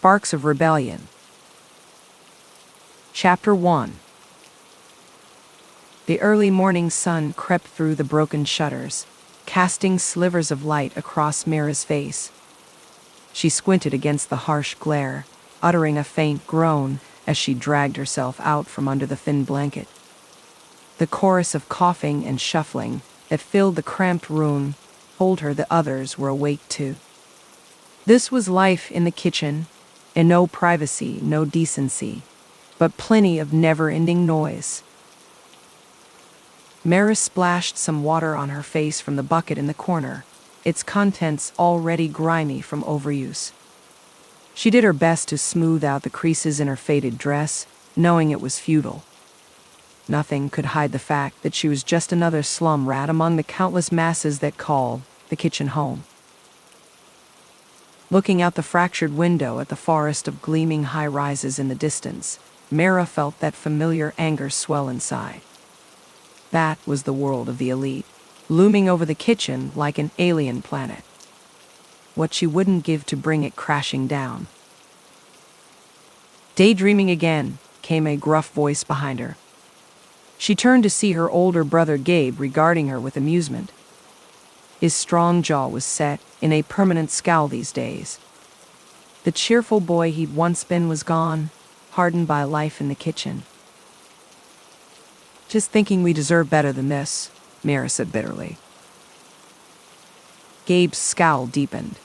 Sparks of Rebellion. Chapter 1. The early morning sun crept through the broken shutters, casting slivers of light across Mira's face. She squinted against the harsh glare, uttering a faint groan as she dragged herself out from under the thin blanket. The chorus of coughing and shuffling that filled the cramped room told her the others were awake too. This was life in the kitchen, and no privacy, no decency, but plenty of never-ending noise. Mira splashed some water on her face from the bucket in the corner, its contents already grimy from overuse. She did her best to smooth out the creases in her faded dress, knowing it was futile. Nothing could hide the fact that she was just another slum rat among the countless masses that call the kitchen home. Looking out the fractured window at the forest of gleaming high-rises in the distance, Mira felt that familiar anger swell inside. That was the world of the elite, looming over the kitchen like an alien planet. What she wouldn't give to bring it crashing down. Daydreaming again, came a gruff voice behind her. She turned to see her older brother Gabe regarding her with amusement. His strong jaw was set in a permanent scowl these days. The cheerful boy he'd once been was gone, hardened by life in the kitchen. "Just thinking we deserve better than this," Mira said bitterly. Gabe's scowl deepened.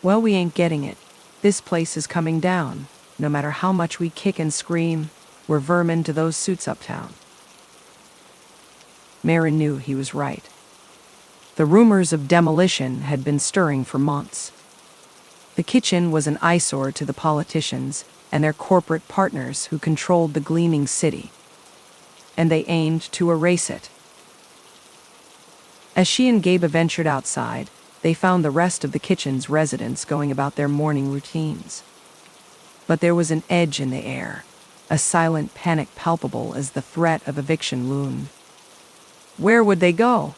"Well, we ain't getting it. This place is coming down. No matter how much we kick and scream, we're vermin to those suits uptown." Mira knew he was right. The rumors of demolition had been stirring for months. The kitchen was an eyesore to the politicians and their corporate partners who controlled the gleaming city, and they aimed to erase it. As she and Gabe ventured outside, they found the rest of the kitchen's residents going about their morning routines. But there was an edge in the air, a silent panic palpable as the threat of eviction loomed. Where would they go?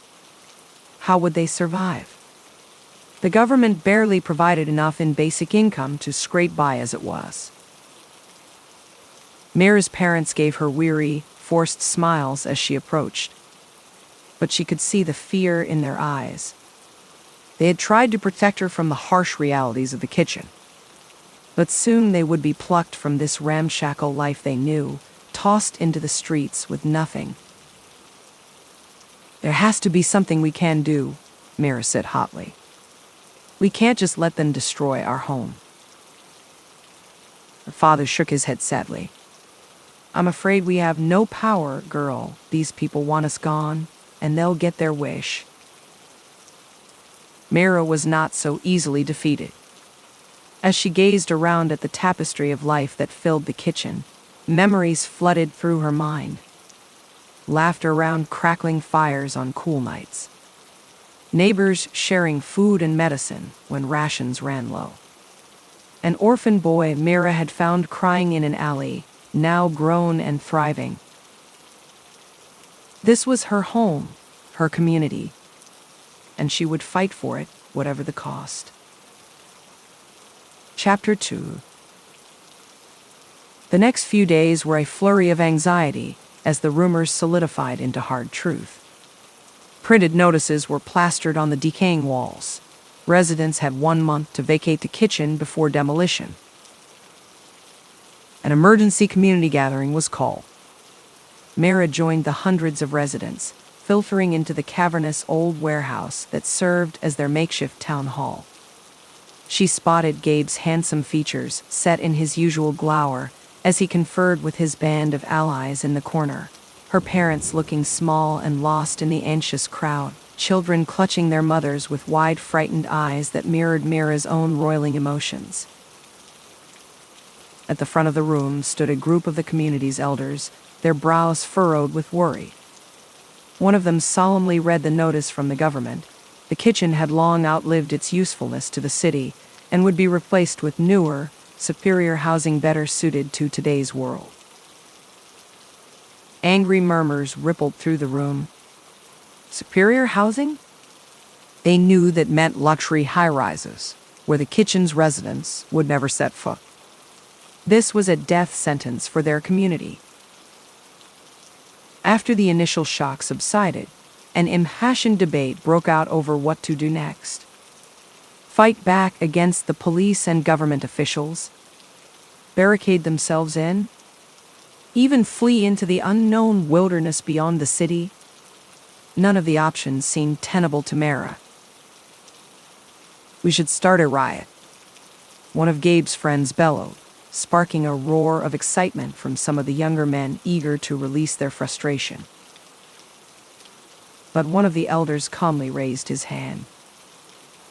How would they survive? The government barely provided enough in basic income to scrape by as it was. Mira's parents gave her weary, forced smiles as she approached, but she could see the fear in their eyes. They had tried to protect her from the harsh realities of the kitchen, but soon they would be plucked from this ramshackle life they knew, tossed into the streets with nothing. "There has to be something we can do," Mira said hotly. "We can't just let them destroy our home." Her father shook his head sadly. "I'm afraid we have no power, girl. These people want us gone, and they'll get their wish." Mira was not so easily defeated. As she gazed around at the tapestry of life that filled the kitchen, memories flooded through her mind. Laughter around crackling fires on cool nights. Neighbors sharing food and medicine when rations ran low. An orphan boy Mira had found crying in an alley, now grown and thriving. This was her home, her community, and she would fight for it, whatever the cost. Chapter 2. The next few days were a flurry of anxiety as the rumors solidified into hard truth. Printed notices were plastered on the decaying walls. Residents had 1 month to vacate the kitchen before demolition. An emergency community gathering was called. Mira joined the hundreds of residents, filtering into the cavernous old warehouse that served as their makeshift town hall. She spotted Gabe's handsome features set in his usual glower as he conferred with his band of allies in the corner, her parents looking small and lost in the anxious crowd, children clutching their mothers with wide, frightened eyes that mirrored Mira's own roiling emotions. At the front of the room stood a group of the community's elders, their brows furrowed with worry. One of them solemnly read the notice from the government. The kitchen had long outlived its usefulness to the city and would be replaced with newer, superior housing better suited to today's world. Angry murmurs rippled through the room. Superior housing? They knew that meant luxury high-rises, where the kitchen's residents would never set foot. This was a death sentence for their community. After the initial shock subsided, an impassioned debate broke out over what to do next. Fight back against the police and government officials? Barricade themselves in? Even flee into the unknown wilderness beyond the city? None of the options seemed tenable to Mara. "We should start a riot," one of Gabe's friends bellowed, sparking a roar of excitement from some of the younger men eager to release their frustration. But one of the elders calmly raised his hand.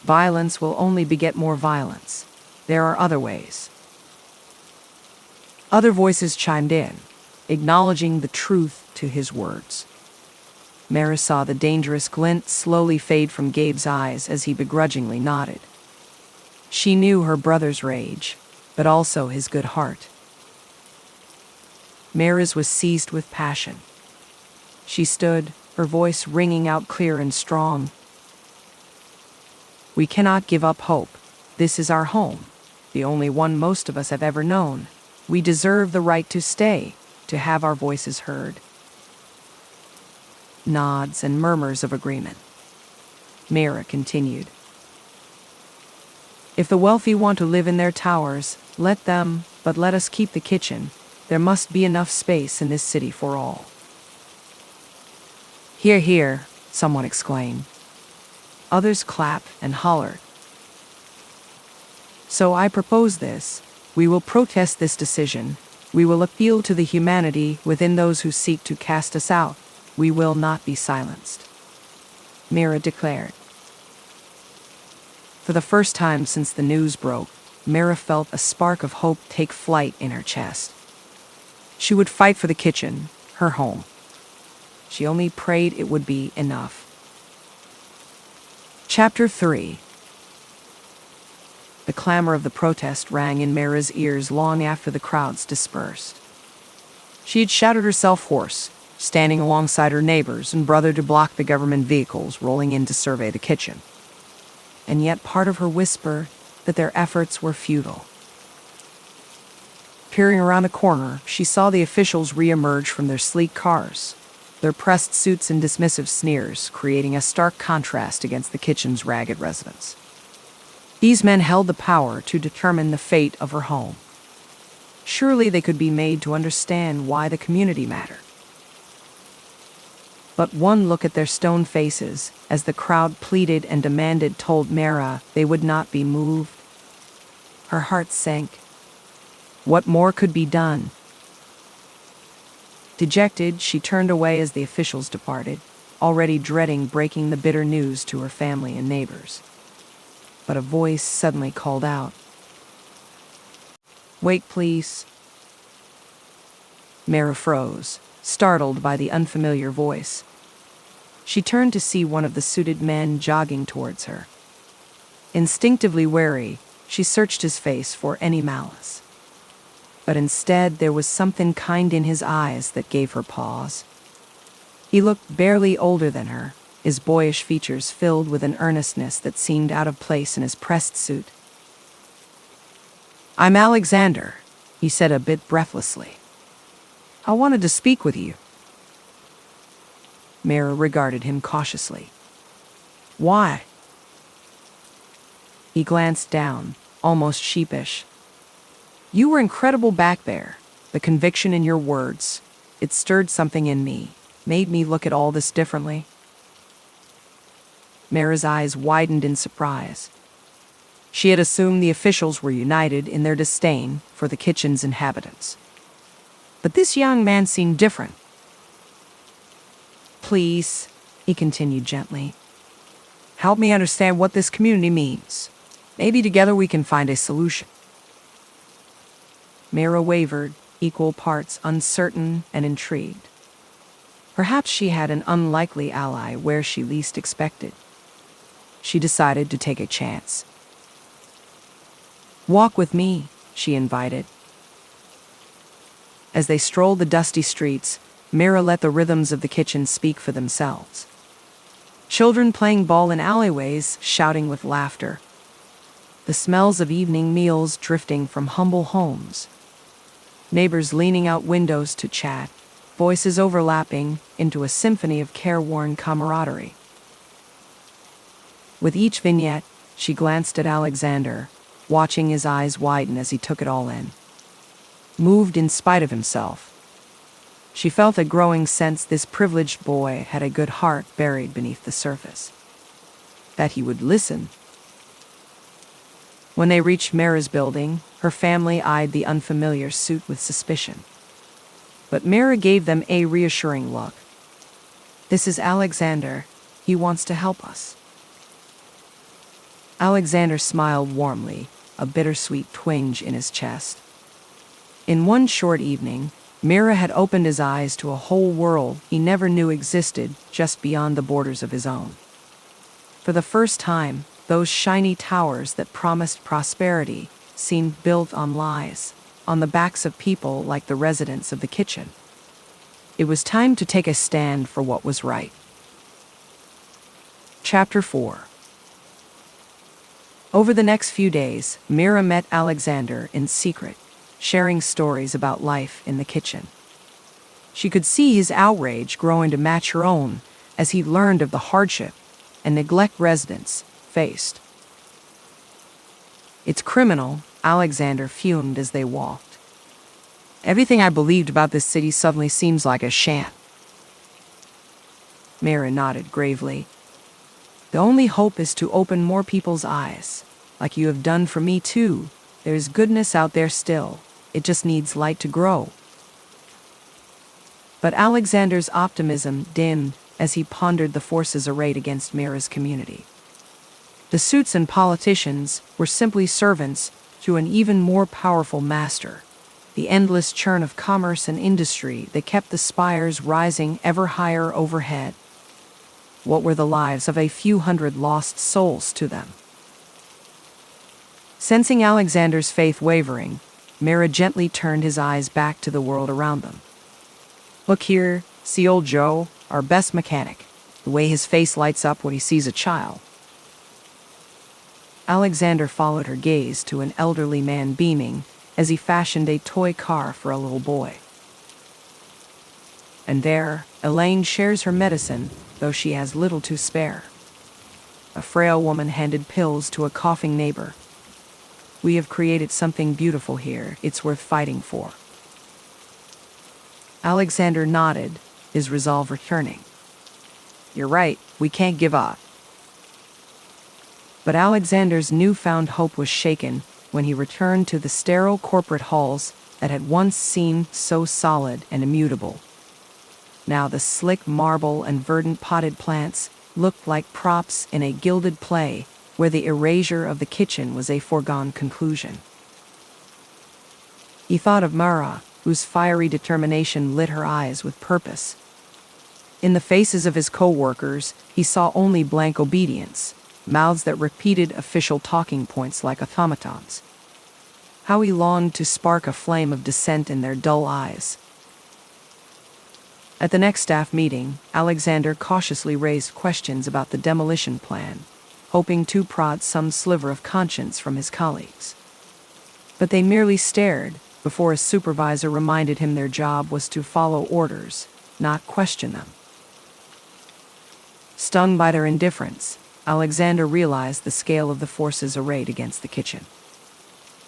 "Violence will only beget more violence. There are other ways." Other voices chimed in, acknowledging the truth to his words. Mara saw the dangerous glint slowly fade from Gabe's eyes as he begrudgingly nodded. She knew her brother's rage, but also his good heart. Mara's was seized with passion. She stood, her voice ringing out clear and strong. "We cannot give up hope. This is our home, the only one most of us have ever known. We deserve the right to stay, to have our voices heard." Nods and murmurs of agreement. Mara continued. "If the wealthy want to live in their towers, let them, but let us keep the kitchen. There must be enough space in this city for all." "Hear, hear," someone exclaimed. Others clapped and hollered. "So I propose this. We will protest this decision. We will appeal to the humanity within those who seek to cast us out. We will not be silenced," Mara declared. For the first time since the news broke, Mara felt a spark of hope take flight in her chest. She would fight for the kitchen, her home. She only prayed it would be enough. Chapter 3. The clamor of the protest rang in Mara's ears long after the crowds dispersed. She had shouted herself hoarse, standing alongside her neighbors and brother to block the government vehicles rolling in to survey the kitchen. And yet part of her whispered that their efforts were futile. Peering around a corner, she saw the officials re-emerge from their sleek cars, their pressed suits and dismissive sneers creating a stark contrast against the kitchen's ragged residents. These men held the power to determine the fate of her home. Surely they could be made to understand why the community mattered. But one look at their stone faces, as the crowd pleaded and demanded, told Mara they would not be moved. Her heart sank. What more could be done? Dejected, she turned away as the officials departed, already dreading breaking the bitter news to her family and neighbors. But a voice suddenly called out, "Wait, please." Mara froze, startled by the unfamiliar voice. She turned to see one of the suited men jogging towards her. Instinctively wary, she searched his face for any malice. But instead, there was something kind in his eyes that gave her pause. He looked barely older than her, his boyish features filled with an earnestness that seemed out of place in his pressed suit. "I'm Alexander," he said a bit breathlessly. "I wanted to speak with you." Mara regarded him cautiously. "Why?" He glanced down, almost sheepish. "You were incredible back there. The conviction in your words. It stirred something in me, made me look at all this differently." Mara's eyes widened in surprise. She had assumed the officials were united in their disdain for the kitchen's inhabitants. But this young man seemed different. "Please," he continued gently, "help me understand what this community means. Maybe together we can find a solution." Mara wavered, equal parts uncertain and intrigued. Perhaps she had an unlikely ally where she least expected. She decided to take a chance. "Walk with me," she invited. As they strolled the dusty streets, Mara let the rhythms of the kitchen speak for themselves. Children playing ball in alleyways, shouting with laughter. the smells of evening meals drifting from humble homes, neighbors leaning out windows to chat, voices overlapping into a symphony of careworn camaraderie. With each vignette, she glanced at Alexander, watching his eyes widen as he took it all in. Moved in spite of himself, she felt a growing sense this privileged boy had a good heart buried beneath the surface. That he would listen. When they reached Mira's building, her family eyed the unfamiliar suit with suspicion. But Mira gave them a reassuring look. "This is Alexander. He wants to help us." Alexander smiled warmly, a bittersweet twinge in his chest. In one short evening, Mira had opened his eyes to a whole world he never knew existed just beyond the borders of his own. For the first time, those shiny towers that promised prosperity seemed built on lies, on the backs of people like the residents of the kitchen. It was time to take a stand for what was right. Chapter 4. Over the next few days, Mira met Alexander in secret, sharing stories about life in the kitchen. She could see his outrage growing to match her own as he learned of the hardship and neglect residents faced. "It's criminal," Alexander fumed as they walked. "Everything I believed about this city suddenly seems like a sham." Mira nodded gravely. "The only hope is to open more people's eyes, like you have done for me too. There's goodness out there still. It just needs light to grow." But Alexander's optimism dimmed as he pondered the forces arrayed against Mira's community. The suits and politicians were simply servants to an even more powerful master, the endless churn of commerce and industry that kept the spires rising ever higher overhead. What were the lives of a few hundred lost souls to them? Sensing Alexander's faith wavering, Mira gently turned his eyes back to the world around them. "Look here, see old Joe, our best mechanic, the way his face lights up when he sees a child." Alexander followed her gaze to an elderly man beaming as he fashioned a toy car for a little boy. "And there, Elaine shares her medicine, though she has little to spare." A frail woman handed pills to a coughing neighbor. "We have created something beautiful here. It's worth fighting for." Alexander nodded, his resolve returning. "You're right, we can't give up." But Alexander's newfound hope was shaken when he returned to the sterile corporate halls that had once seemed so solid and immutable. Now the slick marble and verdant potted plants looked like props in a gilded play where the erasure of the kitchen was a foregone conclusion. He thought of Mira, whose fiery determination lit her eyes with purpose. In the faces of his co-workers, he saw only blank obedience, mouths that repeated official talking points like automatons. How he longed to spark a flame of dissent in their dull eyes. At the next staff meeting, Alexander cautiously raised questions about the demolition plan, hoping to prod some sliver of conscience from his colleagues. But they merely stared before a supervisor reminded him their job was to follow orders, not question them. Stung by their indifference, Alexander realized the scale of the forces arrayed against the kitchen.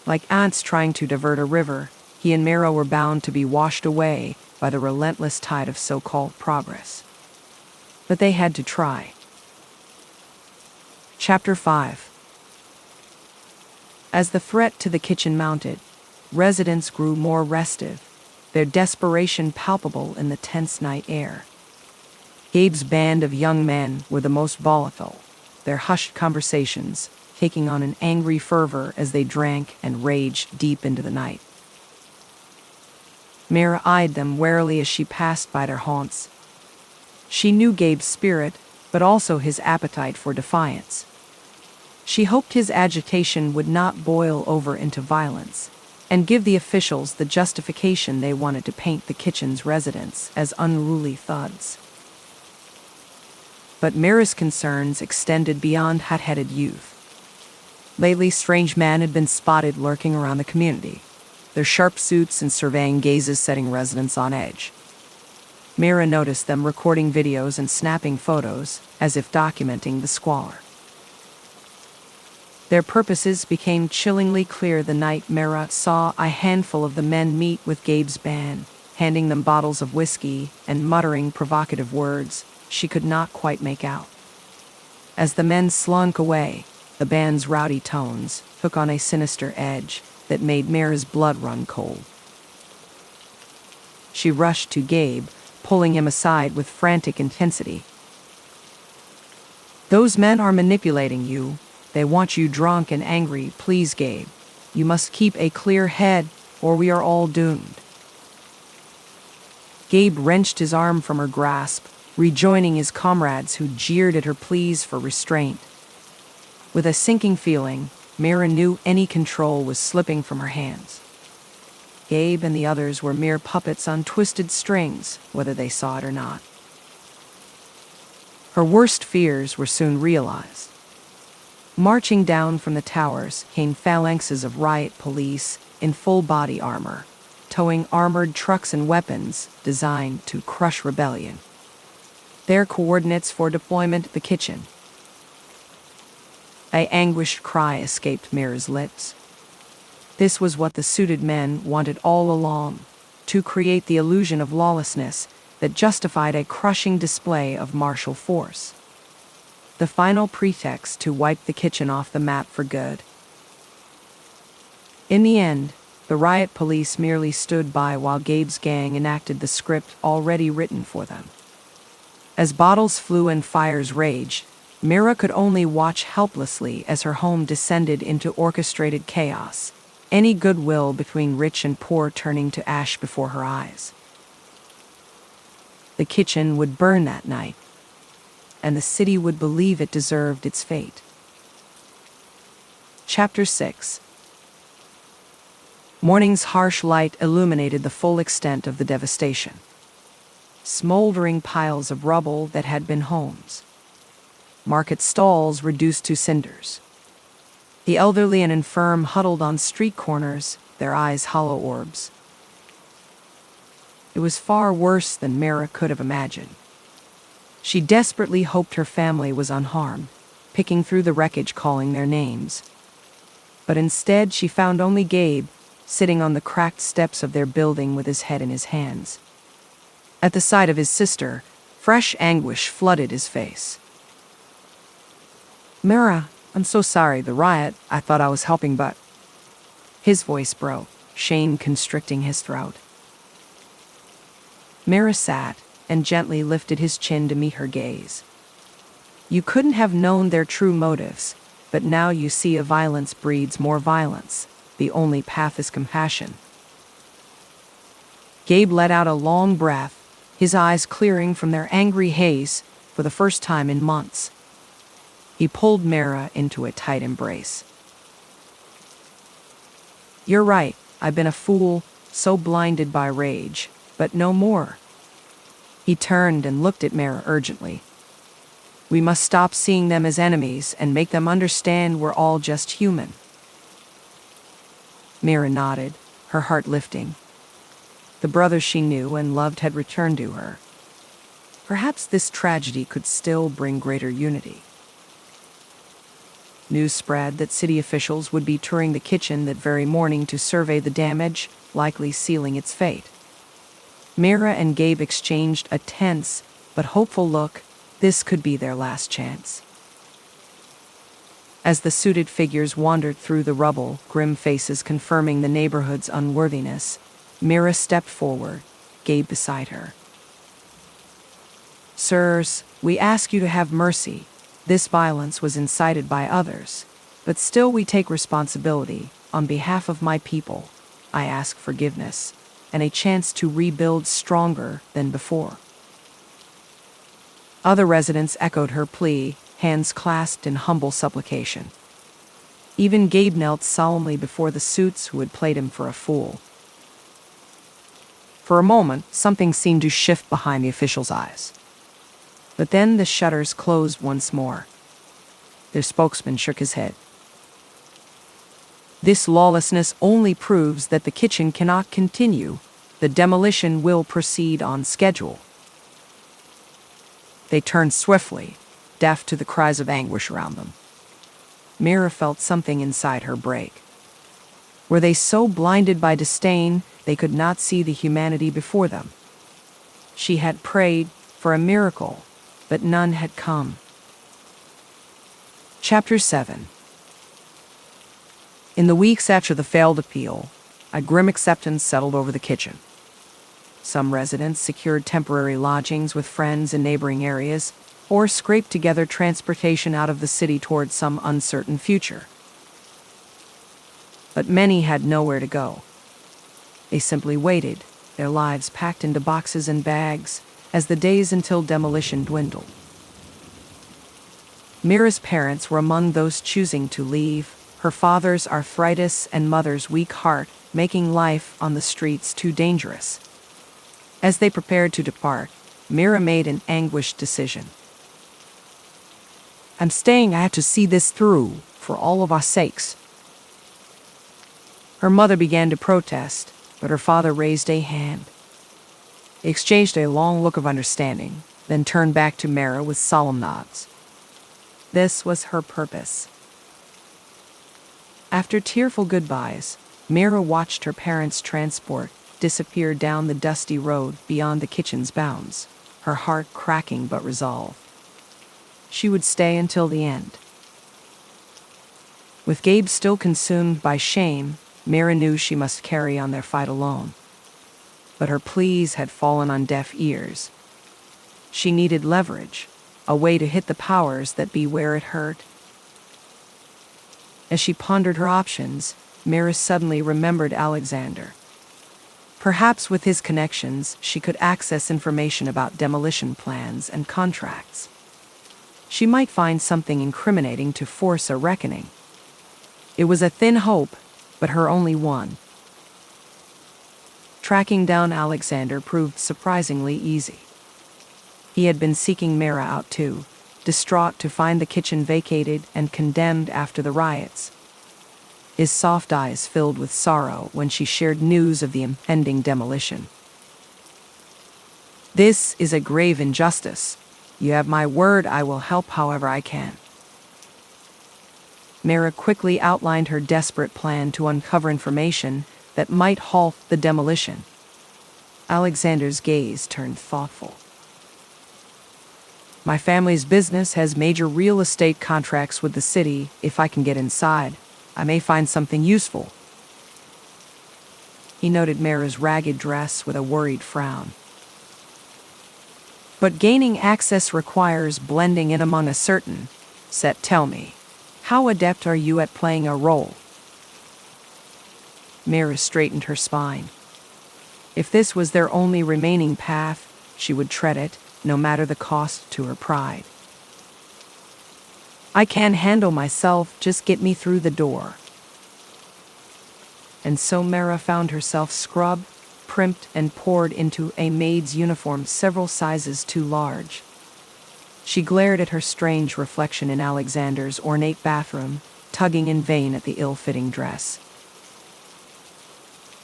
Like ants trying to divert a river, he and Mira were bound to be washed away by the relentless tide of so-called progress. But they had to try. Chapter 5. As the threat to the kitchen mounted, residents grew more restive, their desperation palpable in the tense night air. Gabe's band of young men were the most volatile, their hushed conversations taking on an angry fervor as they drank and raged deep into the night. Mira eyed them warily as she passed by their haunts. She knew Gabe's spirit, but also his appetite for defiance. She hoped his agitation would not boil over into violence, and give the officials the justification they wanted to paint the kitchen's residents as unruly thugs. But Mira's concerns extended beyond hot-headed youth. Lately, strange men had been spotted lurking around the community, their sharp suits and surveying gazes setting residents on edge. Mira noticed them recording videos and snapping photos, as if documenting the squalor. Their purposes became chillingly clear the night Mira saw a handful of the men meet with Gabe's band, handing them bottles of whiskey and muttering provocative words she could not quite make out. As the men slunk away, the band's rowdy tones took on a sinister edge that made Mira's blood run cold. She rushed to Gabe, pulling him aside with frantic intensity. "Those men are manipulating you. They want you drunk and angry. Please, Gabe. You must keep a clear head, or we are all doomed." Gabe wrenched his arm from her grasp, rejoining his comrades who jeered at her pleas for restraint. With a sinking feeling, Mira knew any control was slipping from her hands. Gabe and the others were mere puppets on twisted strings, whether they saw it or not. Her worst fears were soon realized. Marching down from the towers came phalanxes of riot police in full body armor, towing armored trucks and weapons designed to crush rebellion. Their coordinates for deployment: the kitchen. An anguished cry escaped Mira's lips. This was what the suited men wanted all along, to create the illusion of lawlessness that justified a crushing display of martial force. The final pretext to wipe the kitchen off the map for good. In the end, the riot police merely stood by while Gabe's gang enacted the script already written for them. As bottles flew and fires raged, Mira could only watch helplessly as her home descended into orchestrated chaos, any goodwill between rich and poor turning to ash before her eyes. The kitchen would burn that night, and the city would believe it deserved its fate. Chapter 6. Morning's harsh light illuminated the full extent of the devastation. Smoldering piles of rubble that had been homes. Market stalls reduced to cinders. The elderly and infirm huddled on street corners, their eyes hollow orbs. It was far worse than Mira could have imagined. She desperately hoped her family was unharmed, picking through the wreckage calling their names. But instead she found only Gabe, sitting on the cracked steps of their building with his head in his hands. At the sight of his sister, fresh anguish flooded his face. "Mira, I'm so sorry, the riot, I thought I was helping but..." His voice broke, shame constricting his throat. Mira sat and gently lifted his chin to meet her gaze. "You couldn't have known their true motives, but now you see a violence breeds more violence. The only path is compassion." Gabe let out a long breath, his eyes clearing from their angry haze for the first time in months. He pulled Mira into a tight embrace. "You're right, I've been a fool, so blinded by rage, but no more." He turned and looked at Mira urgently. "We must stop seeing them as enemies and make them understand we're all just human." Mira nodded, her heart lifting. The brother she knew and loved had returned to her. Perhaps this tragedy could still bring greater unity. News spread that city officials would be touring the kitchen that very morning to survey the damage, likely sealing its fate. Mira and Gabe exchanged a tense but hopeful look. This could be their last chance. As the suited figures wandered through the rubble, grim faces confirming the neighborhood's unworthiness, Mira stepped forward, Gabe beside her. "Sirs, we ask you to have mercy. This violence was incited by others, but still we take responsibility. On behalf of my people, I ask forgiveness and a chance to rebuild stronger than before." Other residents echoed her plea, hands clasped in humble supplication. Even Gabe knelt solemnly before the suits who had played him for a fool. For a moment, something seemed to shift behind the official's eyes. But then the shutters closed once more. Their spokesman shook his head. This lawlessness only proves that the kitchen cannot continue. The demolition will proceed on schedule. They turned swiftly, deaf to the cries of anguish around them. Mira felt something inside her break. Were they so blinded by disdain they could not see the humanity before them? She had prayed for a miracle, but none had come. Chapter 7. In the weeks after the failed appeal, a grim acceptance settled over the kitchen. Some residents secured temporary lodgings with friends in neighboring areas, or scraped together transportation out of the city toward some uncertain future. But many had nowhere to go. They simply waited, their lives packed into boxes and bags, as the days until demolition dwindled. Mira's parents were among those choosing to leave, her father's arthritis and mother's weak heart making life on the streets too dangerous. As they prepared to depart, Mira made an anguished decision. "I'm staying. I have to see this through, for all of our sakes." Her mother began to protest, but her father raised a hand. They exchanged a long look of understanding, then turned back to Mira with solemn nods. This was her purpose. After tearful goodbyes, Mira watched her parents' transport disappear down the dusty road beyond the kitchen's bounds, her heart cracking but resolved. She would stay until the end. With Gabe still consumed by shame, Mira knew she must carry on their fight alone. But her pleas had fallen on deaf ears. She needed leverage, a way to hit the powers that be where it hurt. As she pondered her options, Mira suddenly remembered Alexander. Perhaps with his connections, she could access information about demolition plans and contracts. She might find something incriminating to force a reckoning. It was a thin hope, but her only one. Tracking down Alexander proved surprisingly easy. He had been seeking Mira out too, distraught to find the kitchen vacated and condemned after the riots. His soft eyes filled with sorrow when she shared news of the impending demolition. "This is a grave injustice. You have my word I will help however I can." Mira quickly outlined her desperate plan to uncover information that might halt the demolition. Alexander's gaze turned thoughtful. "My family's business has major real estate contracts with the city. If I can get inside, I may find something useful." He noted Mira's ragged dress with a worried frown. "But gaining access requires blending in among a certain set. Tell me, how adept are you at playing a role?" Mira straightened her spine. If this was their only remaining path, she would tread it, no matter the cost to her pride. "I can handle myself, just get me through the door." And so Mira found herself scrubbed, primped, and poured into a maid's uniform several sizes too large. She glared at her strange reflection in Alexander's ornate bathroom, tugging in vain at the ill-fitting dress.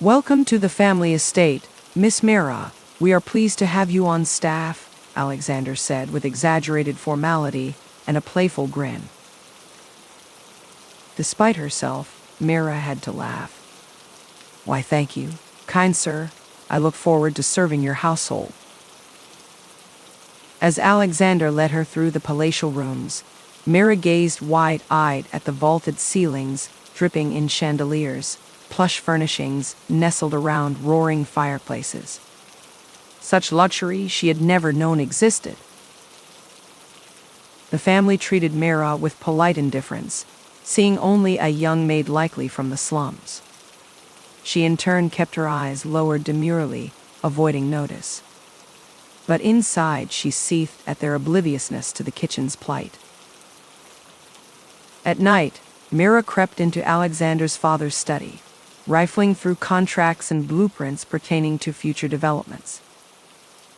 "Welcome to the family estate, Miss Mira. We are pleased to have you on staff," Alexander said with exaggerated formality and a playful grin. Despite herself, Mira had to laugh. "Why, thank you, kind sir. I look forward to serving your household." As Alexander led her through the palatial rooms, Mira gazed wide-eyed at the vaulted ceilings, dripping in chandeliers, plush furnishings nestled around roaring fireplaces. Such luxury she had never known existed. The family treated Mira with polite indifference, seeing only a young maid likely from the slums. She in turn kept her eyes lowered demurely, avoiding notice. But inside she seethed at their obliviousness to the kitchen's plight. At night, Mira crept into Alexander's father's study, rifling through contracts and blueprints pertaining to future developments.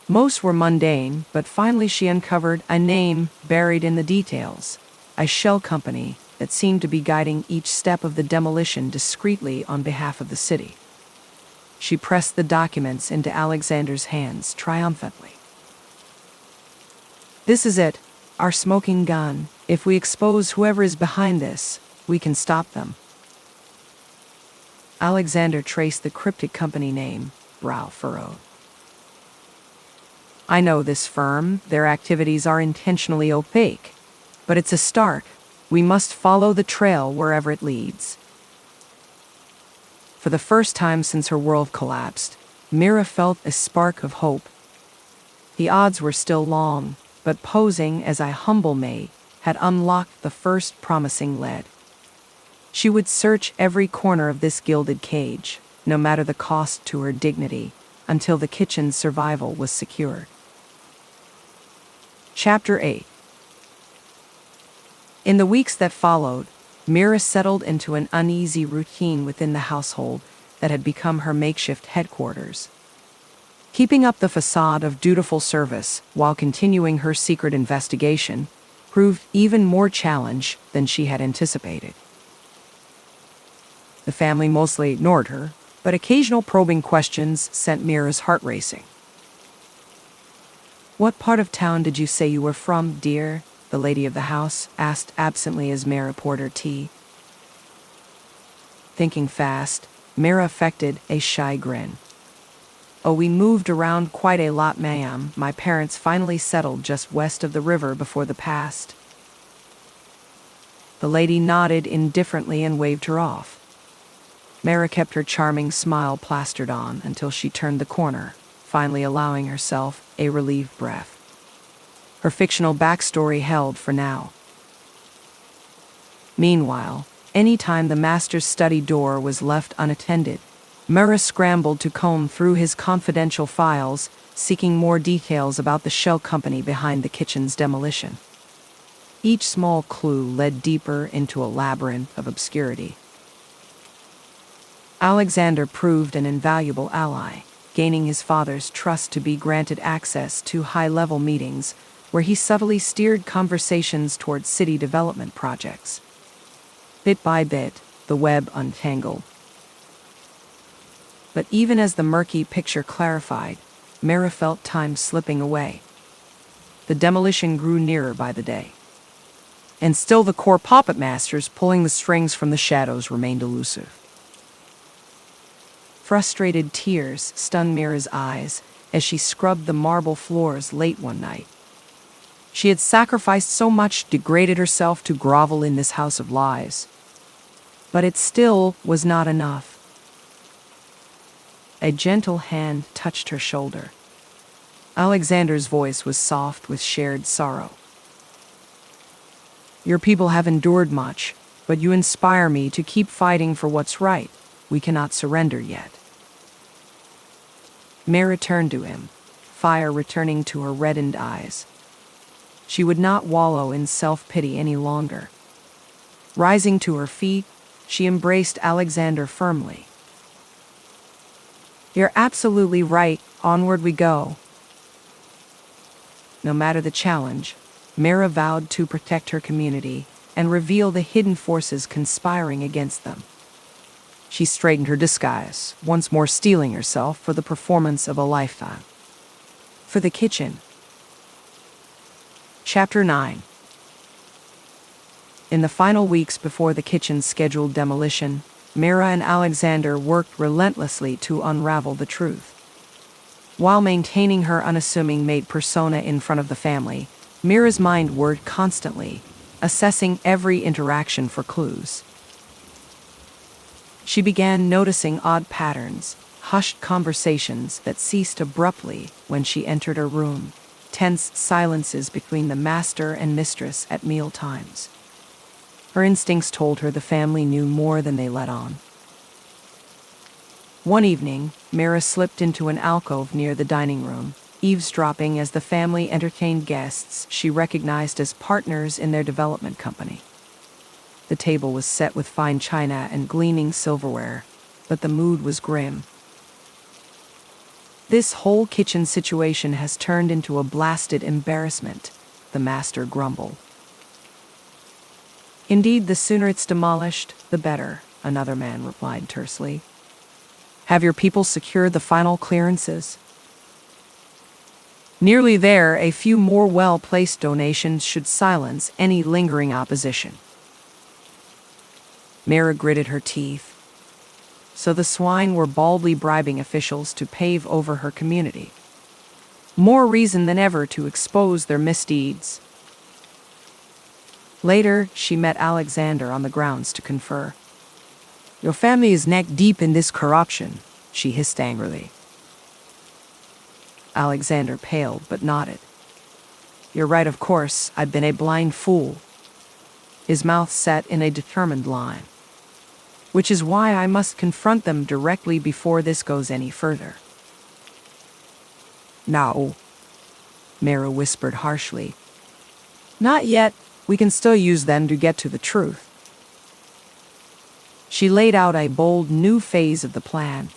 Most were mundane, but finally she uncovered a name buried in the details, a shell company that seemed to be guiding each step of the demolition discreetly on behalf of the city. She pressed the documents into Alexander's hands triumphantly. "This is it, our smoking gun. If we expose whoever is behind this, we can stop them." Alexander traced the cryptic company name, brow furrowed. "I know this firm. Their activities are intentionally opaque. But it's a start. We must follow the trail wherever it leads." For the first time since her world collapsed, Mira felt a spark of hope. The odds were still long, but posing as a humble maid had unlocked the first promising lead. She would search every corner of this gilded cage, no matter the cost to her dignity, until the kitchen's survival was secured. Chapter 8. In the weeks that followed, Mira settled into an uneasy routine within the household that had become her makeshift headquarters. Keeping up the facade of dutiful service while continuing her secret investigation proved even more challenge than she had anticipated. The family mostly ignored her, but occasional probing questions sent Mira's heart racing. "What part of town did you say you were from, dear?" the lady of the house asked absently as Mira poured her tea. Thinking fast, Mira affected a shy grin. "Oh, we moved around quite a lot, ma'am. My parents finally settled just west of the river before the past." The lady nodded indifferently and waved her off. Mira kept her charming smile plastered on until she turned the corner, finally allowing herself a relieved breath. Her fictional backstory held for now. Meanwhile, any time the master's study door was left unattended, Mira scrambled to comb through his confidential files, seeking more details about the shell company behind the kitchen's demolition. Each small clue led deeper into a labyrinth of obscurity. Alexander proved an invaluable ally, gaining his father's trust to be granted access to high-level meetings where he subtly steered conversations toward city development projects. Bit by bit, the web untangled. But even as the murky picture clarified, Mira felt time slipping away. The demolition grew nearer by the day. And still the core puppet masters pulling the strings from the shadows remained elusive. Frustrated tears stung Mira's eyes as she scrubbed the marble floors late one night. She had sacrificed so much, degraded herself to grovel in this house of lies. But it still was not enough. A gentle hand touched her shoulder. Alexander's voice was soft with shared sorrow. "Your people have endured much, but you inspire me to keep fighting for what's right. We cannot surrender yet." Mira turned to him, fire returning to her reddened eyes. She would not wallow in self-pity any longer. Rising to her feet, she embraced Alexander firmly. "You're absolutely right. Onward we go." No matter the challenge, Mira vowed to protect her community and reveal the hidden forces conspiring against them. She straightened her disguise, once more steeling herself for the performance of a lifetime. For the kitchen. Chapter 9. In the final weeks before the kitchen's scheduled demolition, Mira and Alexander worked relentlessly to unravel the truth. While maintaining her unassuming maid persona in front of the family, Mira's mind worked constantly, assessing every interaction for clues. She began noticing odd patterns, hushed conversations that ceased abruptly when she entered her room, tense silences between the master and mistress at meal times. Her instincts told her the family knew more than they let on. One evening, Mira slipped into an alcove near the dining room, eavesdropping as the family entertained guests she recognized as partners in their development company. The table was set with fine china and gleaming silverware, but the mood was grim. "This whole kitchen situation has turned into a blasted embarrassment," the master grumbled. Indeed, the sooner it's demolished, the better, another man replied tersely. Have your people secured the final clearances? Nearly there, a few more well-placed donations should silence any lingering opposition. Mira gritted her teeth. So the swine were baldly bribing officials to pave over her community. More reason than ever to expose their misdeeds. Later, she met Alexander on the grounds to confer. Your family is neck-deep in this corruption, she hissed angrily. Alexander paled but nodded. You're right, of course, I've been a blind fool. His mouth set in a determined line. Which is why I must confront them directly before this goes any further. No, Mira whispered harshly. Not yet. We can still use them to get to the truth. She laid out a bold new phase of the plan.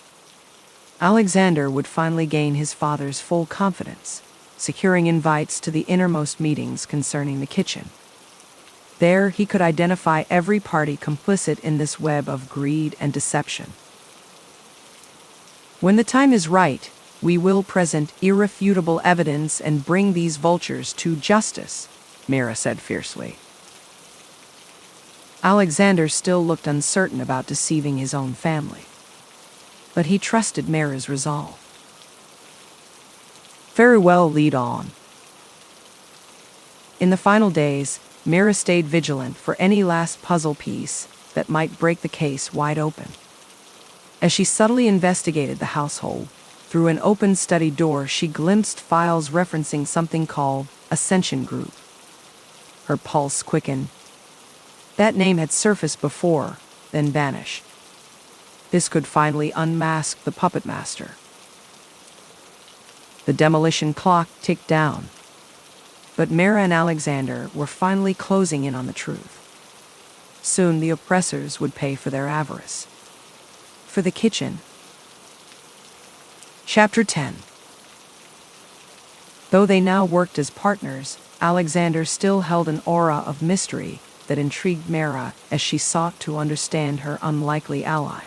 Alexander would finally gain his father's full confidence, securing invites to the innermost meetings concerning the kitchen. There, he could identify every party complicit in this web of greed and deception. When the time is right, we will present irrefutable evidence and bring these vultures to justice, Mira said fiercely. Alexander still looked uncertain about deceiving his own family, but he trusted Mira's resolve. Very well, lead on. In the final days, Mira stayed vigilant for any last puzzle piece that might break the case wide open. As she subtly investigated the household, through an open study door she glimpsed files referencing something called Ascension Group. Her pulse quickened. That name had surfaced before, then vanished. This could finally unmask the puppet master. The demolition clock ticked down. But Mira and Alexander were finally closing in on the truth. Soon the oppressors would pay for their avarice. For the kitchen. Chapter 10. Though they now worked as partners, Alexander still held an aura of mystery that intrigued Mira as she sought to understand her unlikely ally.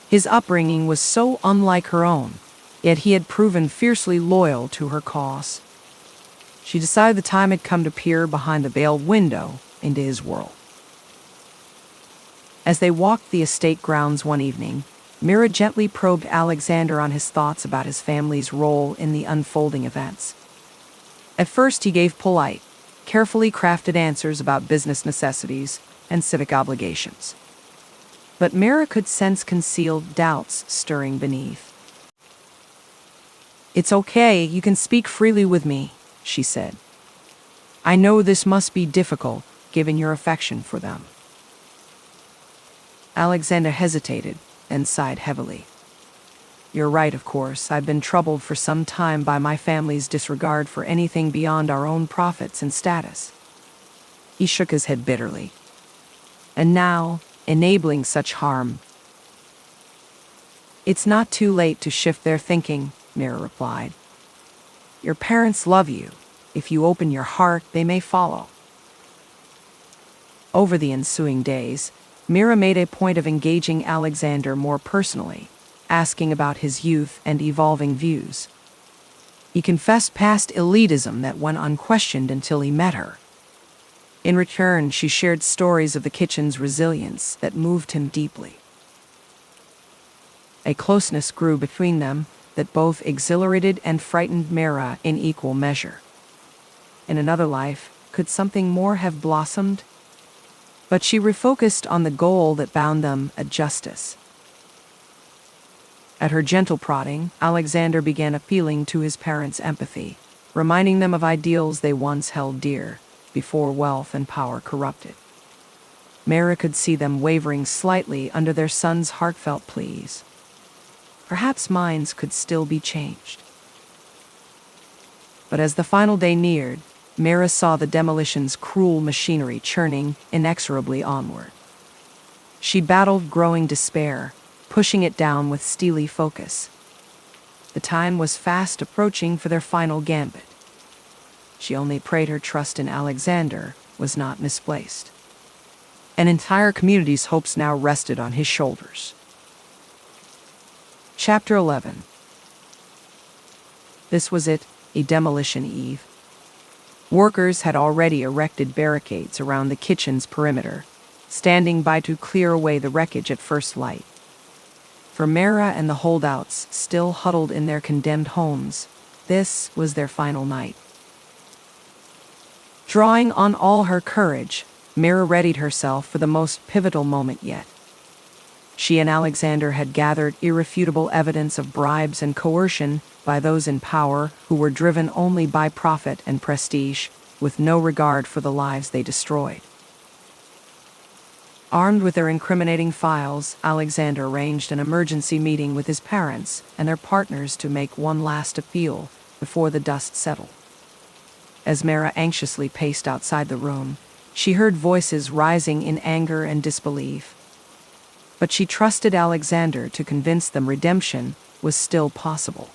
His upbringing was so unlike her own, yet he had proven fiercely loyal to her cause. She decided the time had come to peer behind the veiled window into his world. As they walked the estate grounds one evening, Mira gently probed Alexander on his thoughts about his family's role in the unfolding events. At first he gave polite, carefully crafted answers about business necessities and civic obligations. But Mira could sense concealed doubts stirring beneath. It's okay, you can speak freely with me, she said. I know this must be difficult, given your affection for them. Alexander hesitated and sighed heavily. You're right, of course. I've been troubled for some time by my family's disregard for anything beyond our own profits and status. He shook his head bitterly. And now, enabling such harm. It's not too late to shift their thinking, Mira replied. Your parents love you. If you open your heart, they may follow. Over the ensuing days, Mira made a point of engaging Alexander more personally, asking about his youth and evolving views. He confessed past elitism that went unquestioned until he met her. In return, she shared stories of the kitchen's resilience that moved him deeply. A closeness grew between them that both exhilarated and frightened Mira in equal measure. In another life, could something more have blossomed? But she refocused on the goal that bound them at justice. At her gentle prodding, Alexander began appealing to his parents' empathy, reminding them of ideals they once held dear, before wealth and power corrupted. Mira could see them wavering slightly under their son's heartfelt pleas. Perhaps minds could still be changed. But as the final day neared, Mira saw the demolition's cruel machinery churning inexorably onward. She battled growing despair, pushing it down with steely focus. The time was fast approaching for their final gambit. She only prayed her trust in Alexander was not misplaced. An entire community's hopes now rested on his shoulders. Chapter 11. This was it, a demolition eve. Workers had already erected barricades around the kitchen's perimeter, standing by to clear away the wreckage at first light. For Mara and the holdouts, still huddled in their condemned homes, this was their final night. Drawing on all her courage, Mara readied herself for the most pivotal moment yet. She and Alexander had gathered irrefutable evidence of bribes and coercion by those in power who were driven only by profit and prestige, with no regard for the lives they destroyed. Armed with their incriminating files, Alexander arranged an emergency meeting with his parents and their partners to make one last appeal before the dust settled. As Mara anxiously paced outside the room, she heard voices rising in anger and disbelief. But she trusted Alexander to convince them redemption was still possible.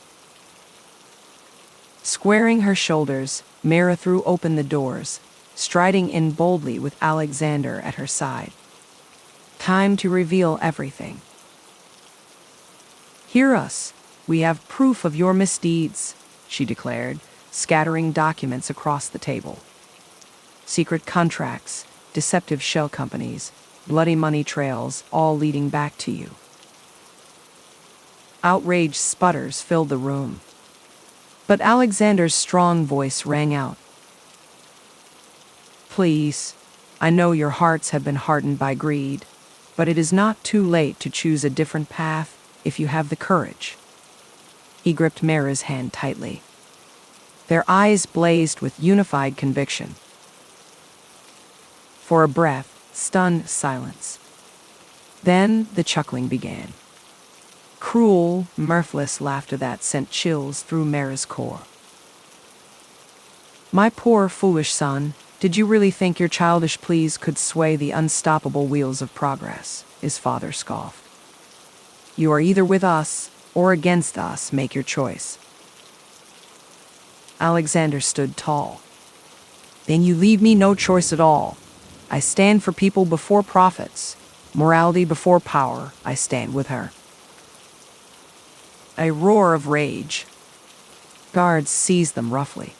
Squaring her shoulders, Mara threw open the doors, striding in boldly with Alexander at her side. Time to reveal everything. "Hear us. We have proof of your misdeeds," she declared, scattering documents across the table. Secret contracts, deceptive shell companies, bloody money trails, all leading back to you. Outraged sputters filled the room. But Alexander's strong voice rang out. "Please, I know your hearts have been hardened by greed, but it is not too late to choose a different path if you have the courage." He gripped Mara's hand tightly. Their eyes blazed with unified conviction. For a breath, stunned silence. Then the chuckling began. Cruel, mirthless laughter that sent chills through Mara's core. "My poor, foolish son, did you really think your childish pleas could sway the unstoppable wheels of progress?" his father scoffed. "You are either with us or against us. Make your choice." Alexander stood tall. "Then you leave me no choice at all. I stand for people before profits. Morality before power. I stand with her." A roar of rage. Guards seized them roughly.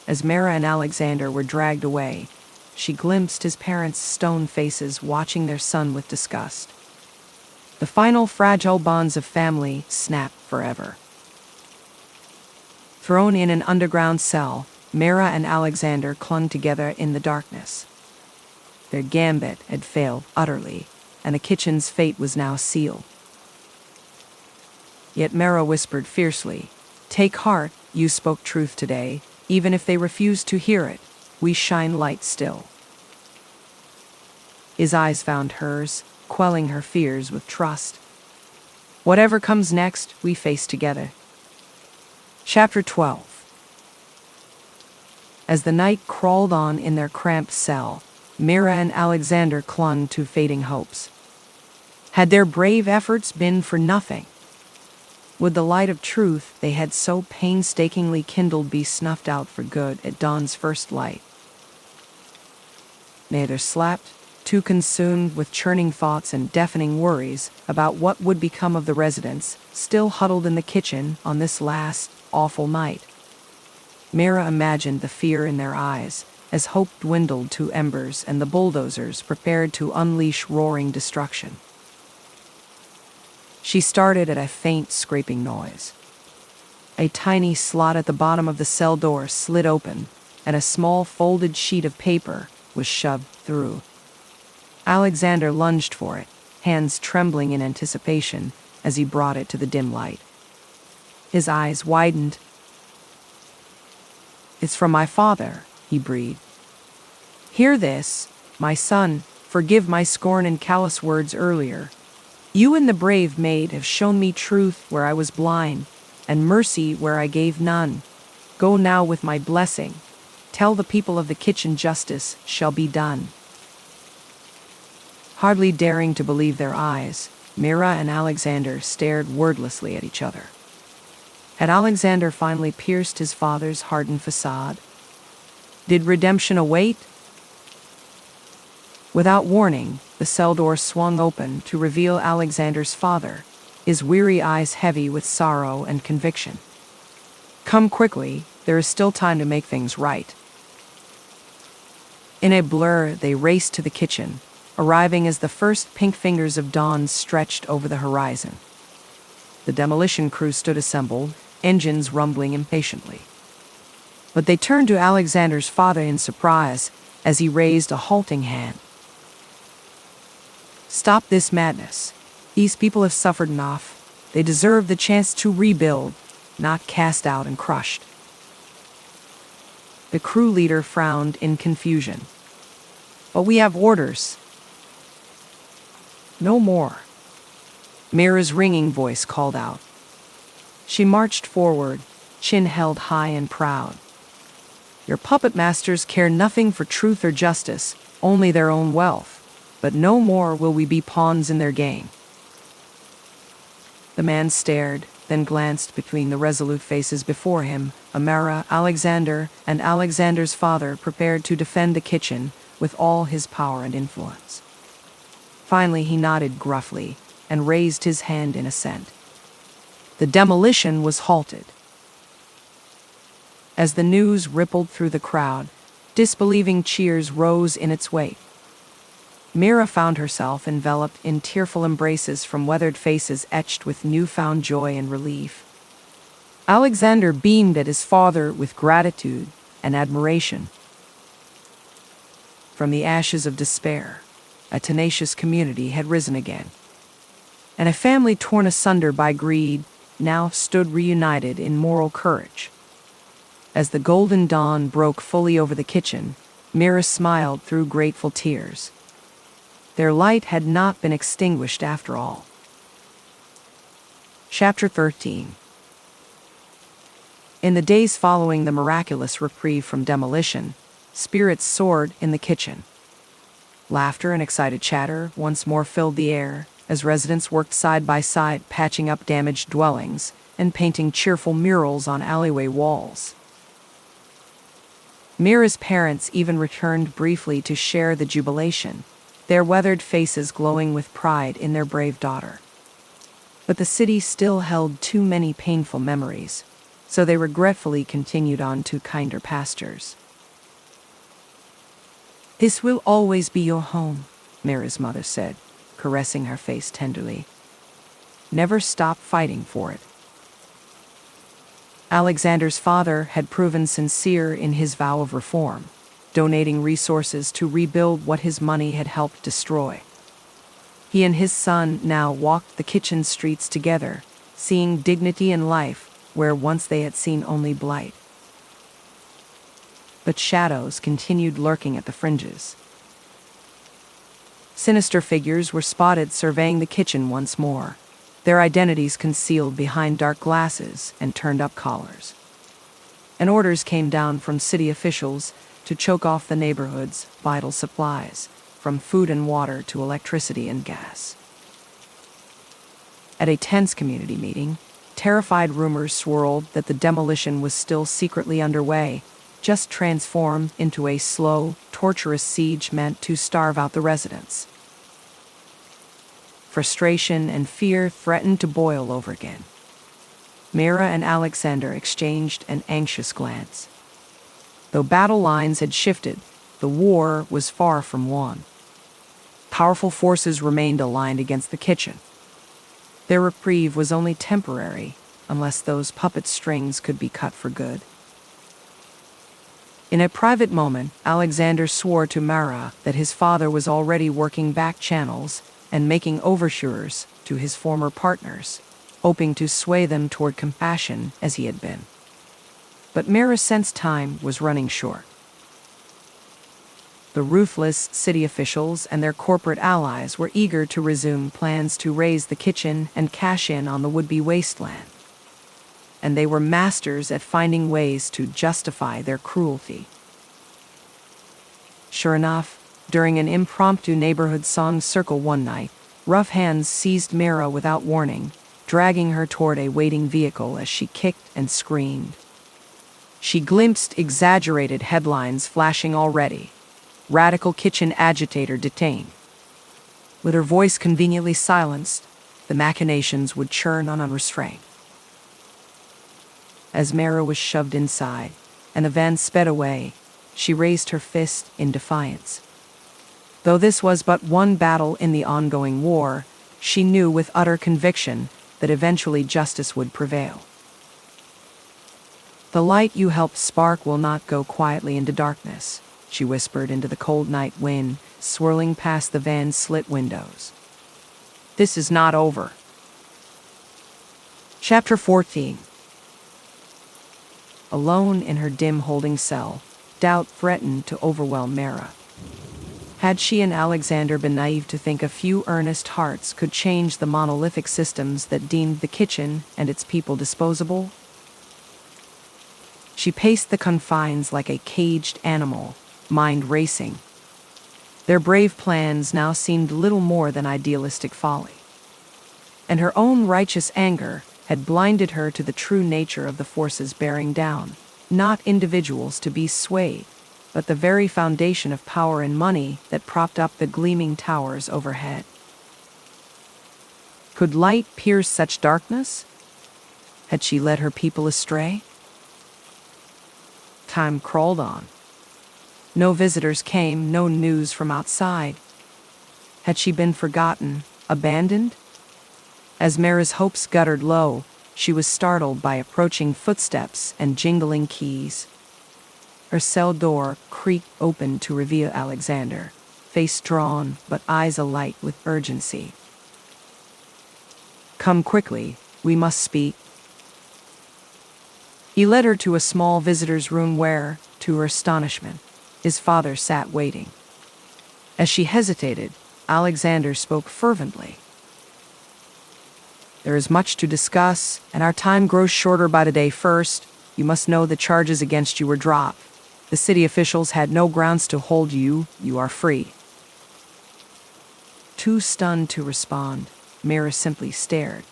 As Mara and Alexander were dragged away, she glimpsed his parents' stone faces watching their son with disgust. The final fragile bonds of family snapped forever. Thrown in an underground cell, Mara and Alexander clung together in the darkness. Their gambit had failed utterly, and the kitchen's fate was now sealed. Yet Mara whispered fiercely, "Take heart, you spoke truth today. Even if they refuse to hear it, we shine light still." His eyes found hers, quelling her fears with trust. "Whatever comes next, we face together." Chapter 12. As the night crawled on in their cramped cell, Mara and Alexander clung to fading hopes. Had their brave efforts been for nothing? Would the light of truth they had so painstakingly kindled be snuffed out for good at dawn's first light? Neither slept, too consumed with churning thoughts and deafening worries about what would become of the residents still huddled in the kitchen on this last, awful night. Mara imagined the fear in their eyes as hope dwindled to embers and the bulldozers prepared to unleash roaring destruction. She started at a faint scraping noise. A tiny slot at the bottom of the cell door slid open, and a small folded sheet of paper was shoved through. Alexander lunged for it, hands trembling in anticipation as he brought it to the dim light. His eyes widened. "It's from my father," he breathed. "Hear this, my son, forgive my scorn and callous words earlier. You and the brave maid have shown me truth where I was blind, and mercy where I gave none. Go now with my blessing. Tell the people of the kitchen justice shall be done." Hardly daring to believe their eyes, Mara and Alexander stared wordlessly at each other. Had Alexander finally pierced his father's hardened facade? Did redemption await? Without warning, the cell door swung open to reveal Alexander's father, his weary eyes heavy with sorrow and conviction. "Come quickly, there is still time to make things right." In a blur, they raced to the kitchen, arriving as the first pink fingers of dawn stretched over the horizon. The demolition crew stood assembled, engines rumbling impatiently. But they turned to Alexander's father in surprise as he raised a halting hand. "Stop this madness. These people have suffered enough. They deserve the chance to rebuild, not cast out and crushed." The crew leader frowned in confusion. "But we have orders." "No more," Mira's ringing voice called out. She marched forward, chin held high and proud. "Your puppet masters care nothing for truth or justice, only their own wealth. But no more will we be pawns in their game." The man stared, then glanced between the resolute faces before him. Amara, Alexander, and Alexander's father prepared to defend the kitchen with all his power and influence. Finally, he nodded gruffly and raised his hand in assent. The demolition was halted. As the news rippled through the crowd, disbelieving cheers rose in its wake. Mira found herself enveloped in tearful embraces from weathered faces etched with newfound joy and relief. Alexander beamed at his father with gratitude and admiration. From the ashes of despair, a tenacious community had risen again, and a family torn asunder by greed now stood reunited in moral courage. As the golden dawn broke fully over the kitchen, Mira smiled through grateful tears. Their light had not been extinguished after all. Chapter 13. In the days following the miraculous reprieve from demolition, spirits soared in the kitchen. Laughter and excited chatter once more filled the air as residents worked side by side patching up damaged dwellings and painting cheerful murals on alleyway walls. Mira's parents even returned briefly to share the jubilation, their weathered faces glowing with pride in their brave daughter. But the city still held too many painful memories, so they regretfully continued on to kinder pastures. "This will always be your home," Mira's mother said, caressing her face tenderly. "Never stop fighting for it." Alexander's father had proven sincere in his vow of reform, donating resources to rebuild what his money had helped destroy. He and his son now walked the kitchen streets together, seeing dignity in life where once they had seen only blight. But shadows continued lurking at the fringes. Sinister figures were spotted surveying the kitchen once more, their identities concealed behind dark glasses and turned-up collars. And orders came down from city officials to choke off the neighborhood's vital supplies, from food and water to electricity and gas. At a tense community meeting, terrified rumors swirled that the demolition was still secretly underway, just transformed into a slow, torturous siege meant to starve out the residents. Frustration and fear threatened to boil over again. Mira and Alexander exchanged an anxious glance. Though battle lines had shifted, the war was far from won. Powerful forces remained aligned against the kitchen. Their reprieve was only temporary, unless those puppet strings could be cut for good. In a private moment, Alexander swore to Mara that his father was already working back channels and making overtures to his former partners, hoping to sway them toward compassion as he had been. But Mara sensed time was running short. The ruthless city officials and their corporate allies were eager to resume plans to raise the kitchen and cash in on the would-be wasteland. And they were masters at finding ways to justify their cruelty. Sure enough, during an impromptu neighborhood song circle one night, rough hands seized Mira without warning, dragging her toward a waiting vehicle as she kicked and screamed. She glimpsed exaggerated headlines flashing already. Radical kitchen agitator detained. With her voice conveniently silenced, the machinations would churn on unrestrained. As Mara was shoved inside, and the van sped away, she raised her fist in defiance. Though this was but one battle in the ongoing war, she knew with utter conviction that eventually justice would prevail. "The light you helped spark will not go quietly into darkness," she whispered into the cold night wind, swirling past the van's slit windows. "This is not over." Chapter 14. Alone in her dim holding cell, doubt threatened to overwhelm Mara. Had she and Alexander been naive to think a few earnest hearts could change the monolithic systems that deemed the kitchen and its people disposable? She paced the confines like a caged animal, mind racing. Their brave plans now seemed little more than idealistic folly. And her own righteous anger had blinded her to the true nature of the forces bearing down, not individuals to be swayed, but the very foundation of power and money that propped up the gleaming towers overhead. Could light pierce such darkness? Had she led her people astray? Time crawled on. No visitors came, no news from outside. Had she been forgotten, abandoned? As Mara's hopes guttered low, she was startled by approaching footsteps and jingling keys. Her cell door creaked open to reveal Alexander, face drawn but eyes alight with urgency. "Come quickly, we must speak." He led her to a small visitor's room where, to her astonishment, his father sat waiting. As she hesitated, Alexander spoke fervently. "There is much to discuss, and our time grows shorter by the day. First, you must know the charges against you were dropped. The city officials had no grounds to hold you. You are free." Too stunned to respond, Mara simply stared.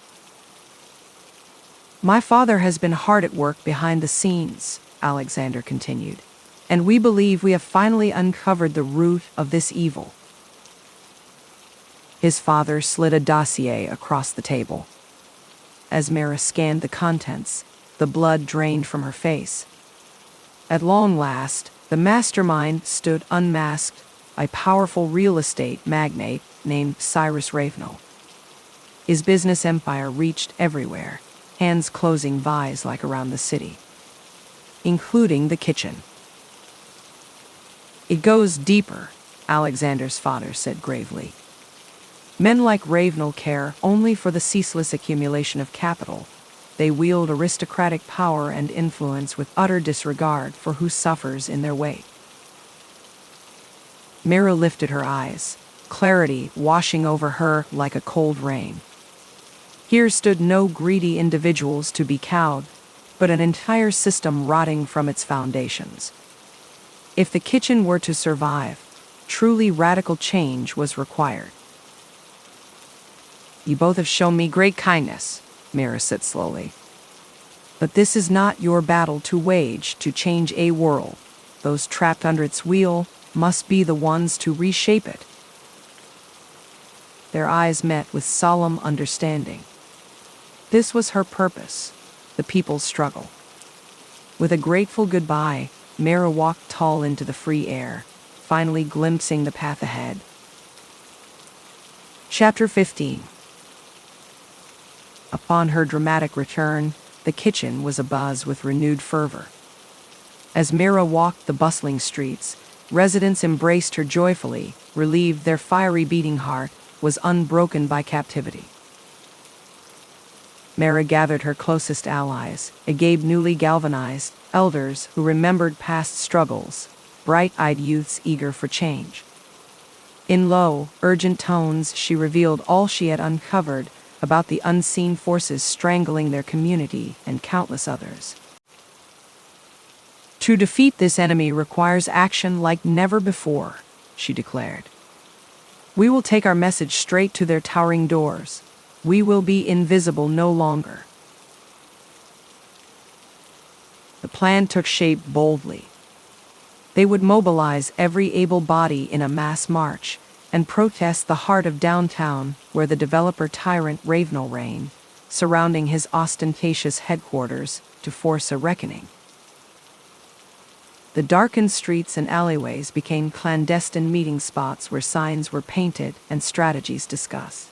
"My father has been hard at work behind the scenes," Alexander continued, "and we believe we have finally uncovered the root of this evil." His father slid a dossier across the table. As Mara scanned the contents, the blood drained from her face. At long last, the mastermind stood unmasked, a powerful real estate magnate named Cyrus Ravenel. His business empire reached everywhere, hands closing vise-like around the city, including the kitchen. "It goes deeper," Alexander's father said gravely. "Men like Ravenel care only for the ceaseless accumulation of capital. They wield aristocratic power and influence with utter disregard for who suffers in their wake." Mara lifted her eyes, clarity washing over her like a cold rain. Here stood no greedy individuals to be cowed, but an entire system rotting from its foundations. If the kitchen were to survive, truly radical change was required. "You both have shown me great kindness," Mara said slowly. "But this is not your battle to wage to change a world. Those trapped under its wheel must be the ones to reshape it." Their eyes met with solemn understanding. This was her purpose, the people's struggle. With a grateful goodbye, Mara walked tall into the free air, finally glimpsing the path ahead. Chapter 15. Upon her dramatic return, the kitchen was abuzz with renewed fervor. As Mara walked the bustling streets, residents embraced her joyfully, relieved their fiery beating heart was unbroken by captivity. Mara gathered her closest allies, a Gabe newly galvanized, elders who remembered past struggles, bright-eyed youths eager for change. In low, urgent tones, she revealed all she had uncovered about the unseen forces strangling their community and countless others. "To defeat this enemy requires action like never before," she declared. "We will take our message straight to their towering doors. We will be invisible no longer." The plan took shape boldly. They would mobilize every able body in a mass march and protest the heart of downtown where the developer tyrant Ravenel reigned, surrounding his ostentatious headquarters to force a reckoning. The darkened streets and alleyways became clandestine meeting spots where signs were painted and strategies discussed.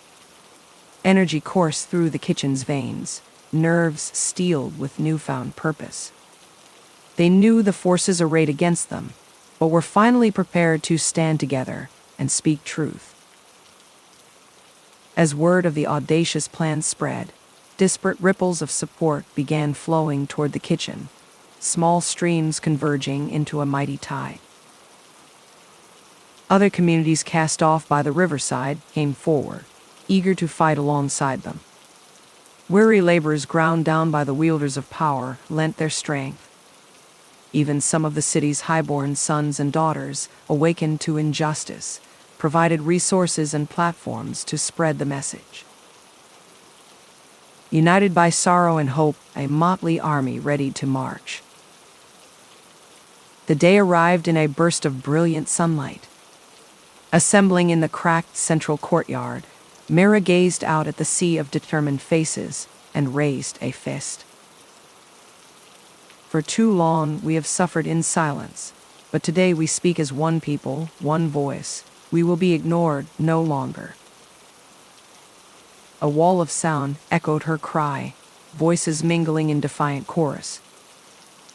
Energy coursed through the kitchen's veins, nerves steeled with newfound purpose. They knew the forces arrayed against them, but were finally prepared to stand together and speak truth. As word of the audacious plan spread, disparate ripples of support began flowing toward the kitchen, small streams converging into a mighty tide. Other communities cast off by the riverside came forward, eager to fight alongside them. Weary laborers ground down by the wielders of power lent their strength. Even some of the city's highborn sons and daughters, awakened to injustice, provided resources and platforms to spread the message. United by sorrow and hope, a motley army ready to march. The day arrived in a burst of brilliant sunlight. Assembling in the cracked central courtyard, Mira gazed out at the sea of determined faces and raised a fist. For too long we have suffered in silence, but today we speak as one people, one voice. We will be ignored no longer. A wall of sound echoed her cry, voices mingling in defiant chorus.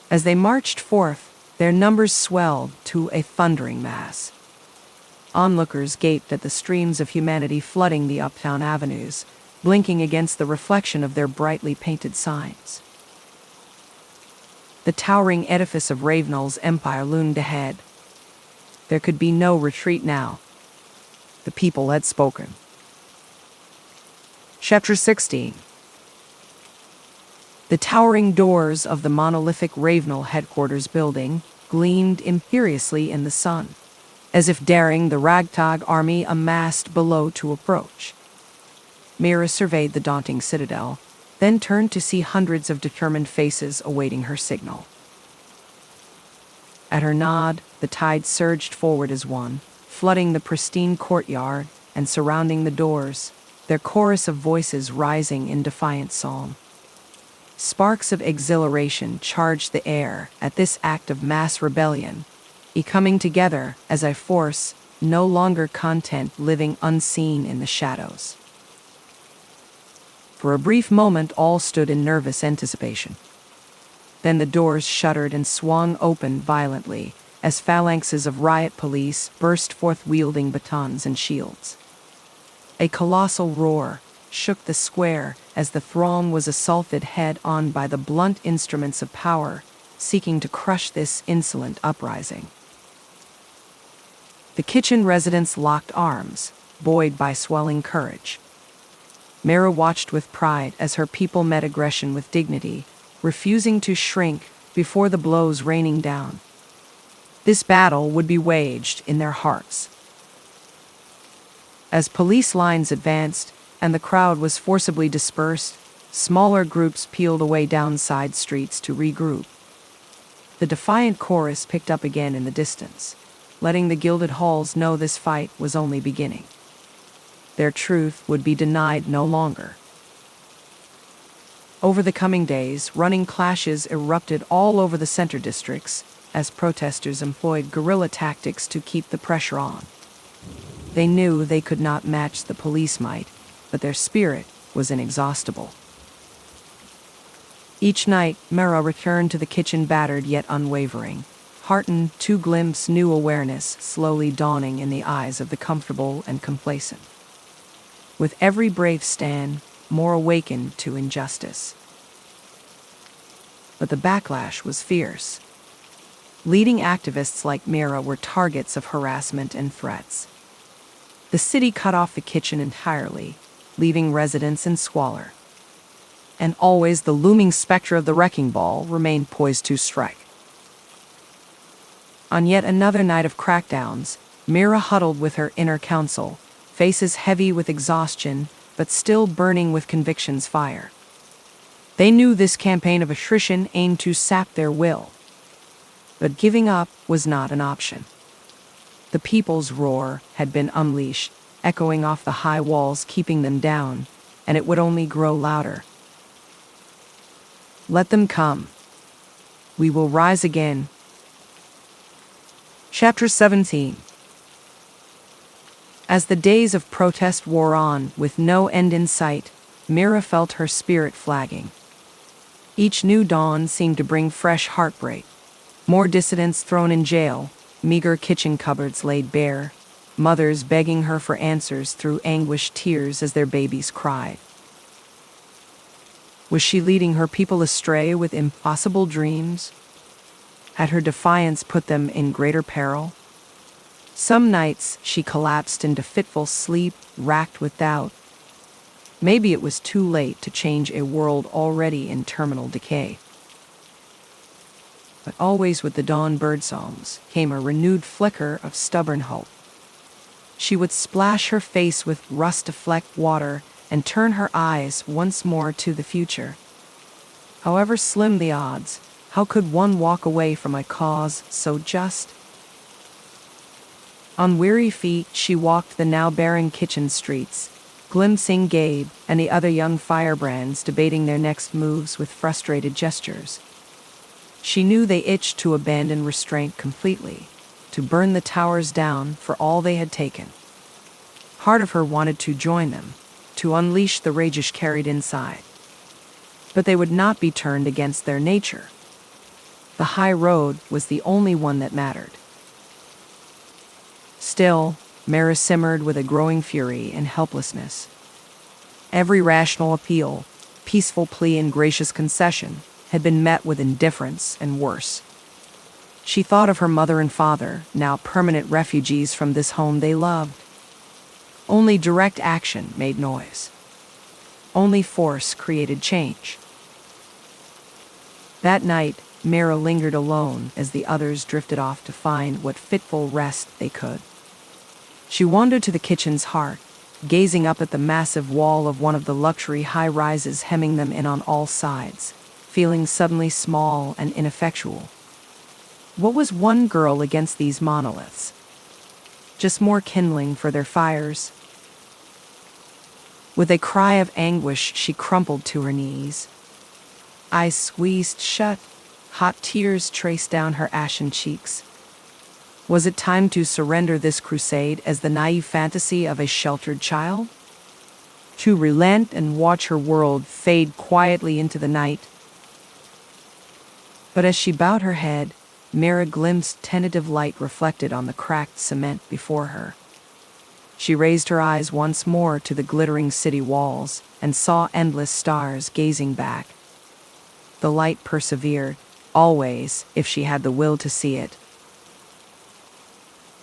As they marched forth, their numbers swelled to a thundering mass. Onlookers gaped at the streams of humanity flooding the uptown avenues, blinking against the reflection of their brightly painted signs. The towering edifice of Ravenel's empire loomed ahead. There could be no retreat now. The people had spoken. Chapter 16. The towering doors of the monolithic Ravenel headquarters building gleamed imperiously in the sun, as if daring the ragtag army amassed below to approach. Mira surveyed the daunting citadel, then turned to see hundreds of determined faces awaiting her signal. At her nod, the tide surged forward as one, flooding the pristine courtyard and surrounding the doors, their chorus of voices rising in defiant song. Sparks of exhilaration charged the air at this act of mass rebellion, coming together as a force no longer content living unseen in the shadows. For a brief moment, all stood in nervous anticipation. Then the doors shuddered and swung open violently as phalanxes of riot police burst forth wielding batons and shields. A colossal roar shook the square as the throng was assaulted head-on by the blunt instruments of power, seeking to crush this insolent uprising. The kitchen residents locked arms, buoyed by swelling courage. Mira watched with pride as her people met aggression with dignity, refusing to shrink before the blows raining down. This battle would be waged in their hearts. As police lines advanced and the crowd was forcibly dispersed, smaller groups peeled away down side streets to regroup. The defiant chorus picked up again in the distance, letting the gilded halls know this fight was only beginning. Their truth would be denied no longer. Over the coming days, running clashes erupted all over the center districts as protesters employed guerrilla tactics to keep the pressure on. They knew they could not match the police might, but their spirit was inexhaustible. Each night, Mira returned to the kitchen battered yet unwavering, heartened to glimpse new awareness slowly dawning in the eyes of the comfortable and complacent. With every brave stand, more awakened to injustice. But the backlash was fierce. Leading activists like Mira were targets of harassment and threats. The city cut off the kitchen entirely, leaving residents in squalor. And always the looming specter of the wrecking ball remained poised to strike. On yet another night of crackdowns, Mira huddled with her inner council, faces heavy with exhaustion, but still burning with conviction's fire. They knew this campaign of attrition aimed to sap their will. But giving up was not an option. The people's roar had been unleashed, echoing off the high walls, keeping them down, and it would only grow louder. Let them come. We will rise again. Chapter 17. As the days of protest wore on, with no end in sight, Mira felt her spirit flagging. Each new dawn seemed to bring fresh heartbreak. More dissidents thrown in jail, meager kitchen cupboards laid bare, mothers begging her for answers through anguished tears as their babies cried. Was she leading her people astray with impossible dreams? Had her defiance put them in greater peril? Some nights she collapsed into fitful sleep, racked with doubt. Maybe it was too late to change a world already in terminal decay. But always with the dawn birdsongs came a renewed flicker of stubborn hope. She would splash her face with rust-flecked water and turn her eyes once more to the future. However slim the odds, how could one walk away from a cause so just? On weary feet, she walked the now barren kitchen streets, glimpsing Gabe and the other young firebrands debating their next moves with frustrated gestures. She knew they itched to abandon restraint completely, to burn the towers down for all they had taken. Part of her wanted to join them, to unleash the rage carried inside. But they would not be turned against their nature. The high road was the only one that mattered. Still, Mira simmered with a growing fury and helplessness. Every rational appeal, peaceful plea and gracious concession had been met with indifference and worse. She thought of her mother and father, now permanent refugees from this home they loved. Only direct action made noise. Only force created change. That night, Mira lingered alone as the others drifted off to find what fitful rest they could. She wandered to the kitchen's heart, gazing up at the massive wall of one of the luxury high-rises hemming them in on all sides, feeling suddenly small and ineffectual. What was one girl against these monoliths? Just more kindling for their fires. With a cry of anguish, she crumpled to her knees. Eyes squeezed shut, hot tears traced down her ashen cheeks. Was it time to surrender this crusade as the naive fantasy of a sheltered child? To relent and watch her world fade quietly into the night? But as she bowed her head, Mira glimpsed tentative light reflected on the cracked cement before her. She raised her eyes once more to the glittering city walls and saw endless stars gazing back. The light persevered, always, if she had the will to see it.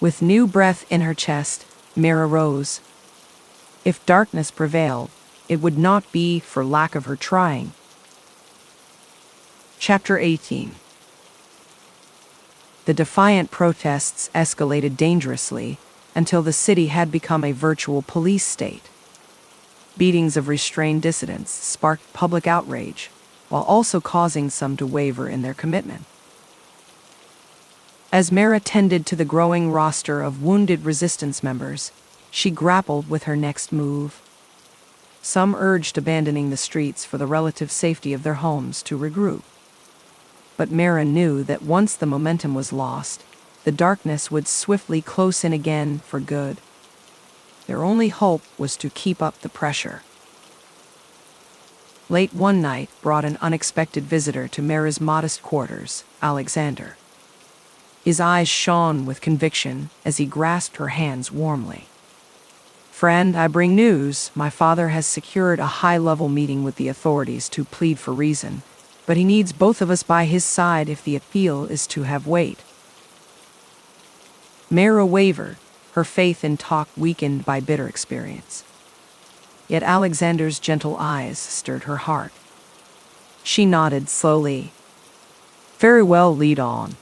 With new breath in her chest, Mira rose. If darkness prevailed, it would not be for lack of her trying. Chapter 18. The defiant protests escalated dangerously until the city had become a virtual police state. Beatings of restrained dissidents sparked public outrage, while also causing some to waver in their commitment. As Mira tended to the growing roster of wounded resistance members, she grappled with her next move. Some urged abandoning the streets for the relative safety of their homes to regroup. But Mira knew that once the momentum was lost, the darkness would swiftly close in again for good. Their only hope was to keep up the pressure. Late one night brought an unexpected visitor to Mira's modest quarters, Alexander. His eyes shone with conviction as he grasped her hands warmly. "Friend, I bring news. My father has secured a high-level meeting with the authorities to plead for reason, but he needs both of us by his side if the appeal is to have weight." Mira wavered, her faith in talk weakened by bitter experience. Yet Alexander's gentle eyes stirred her heart. She nodded slowly. "Very well, lead on."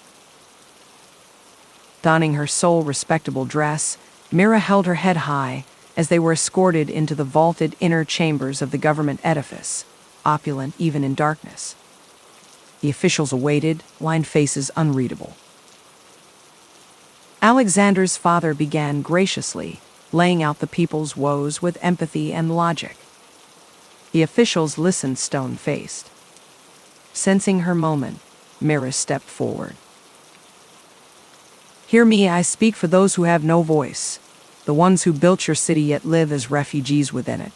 Donning her sole respectable dress, Mira held her head high as they were escorted into the vaulted inner chambers of the government edifice, opulent even in darkness. The officials awaited, lined faces unreadable. Alexander's father began graciously, laying out the people's woes with empathy and logic. The officials listened stone-faced. Sensing her moment, Mira stepped forward. "Hear me, I speak for those who have no voice, the ones who built your city yet live as refugees within it.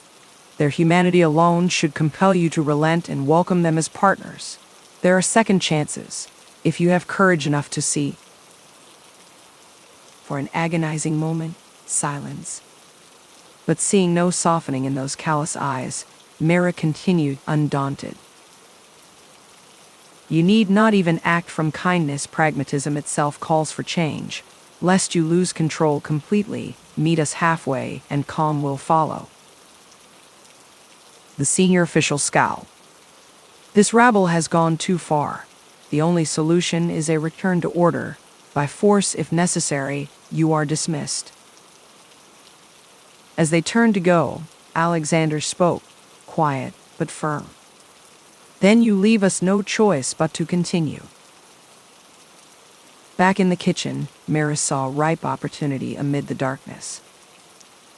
Their humanity alone should compel you to relent and welcome them as partners. There are second chances, if you have courage enough to see." For an agonizing moment, silence. But seeing no softening in those callous eyes, Mira continued undaunted. "You need not even act from kindness. Pragmatism itself calls for change. Lest you lose control completely, meet us halfway, and calm will follow." The senior official scowled. "This rabble has gone too far. The only solution is a return to order. By force, if necessary, you are dismissed." As they turned to go, Alexander spoke, quiet but firm. "Then you leave us no choice but to continue." Back in the kitchen, Mira saw ripe opportunity amid the darkness.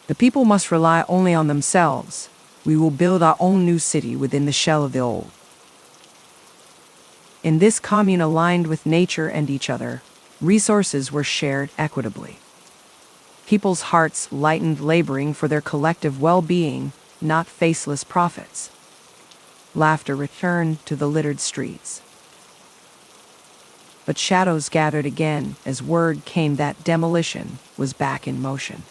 "The people must rely only on themselves. We will build our own new city within the shell of the old." In this commune aligned with nature and each other, resources were shared equitably. People's hearts lightened, laboring for their collective well-being, not faceless profits. Laughter returned to the littered streets. But shadows gathered again as word came that demolition was back in motion.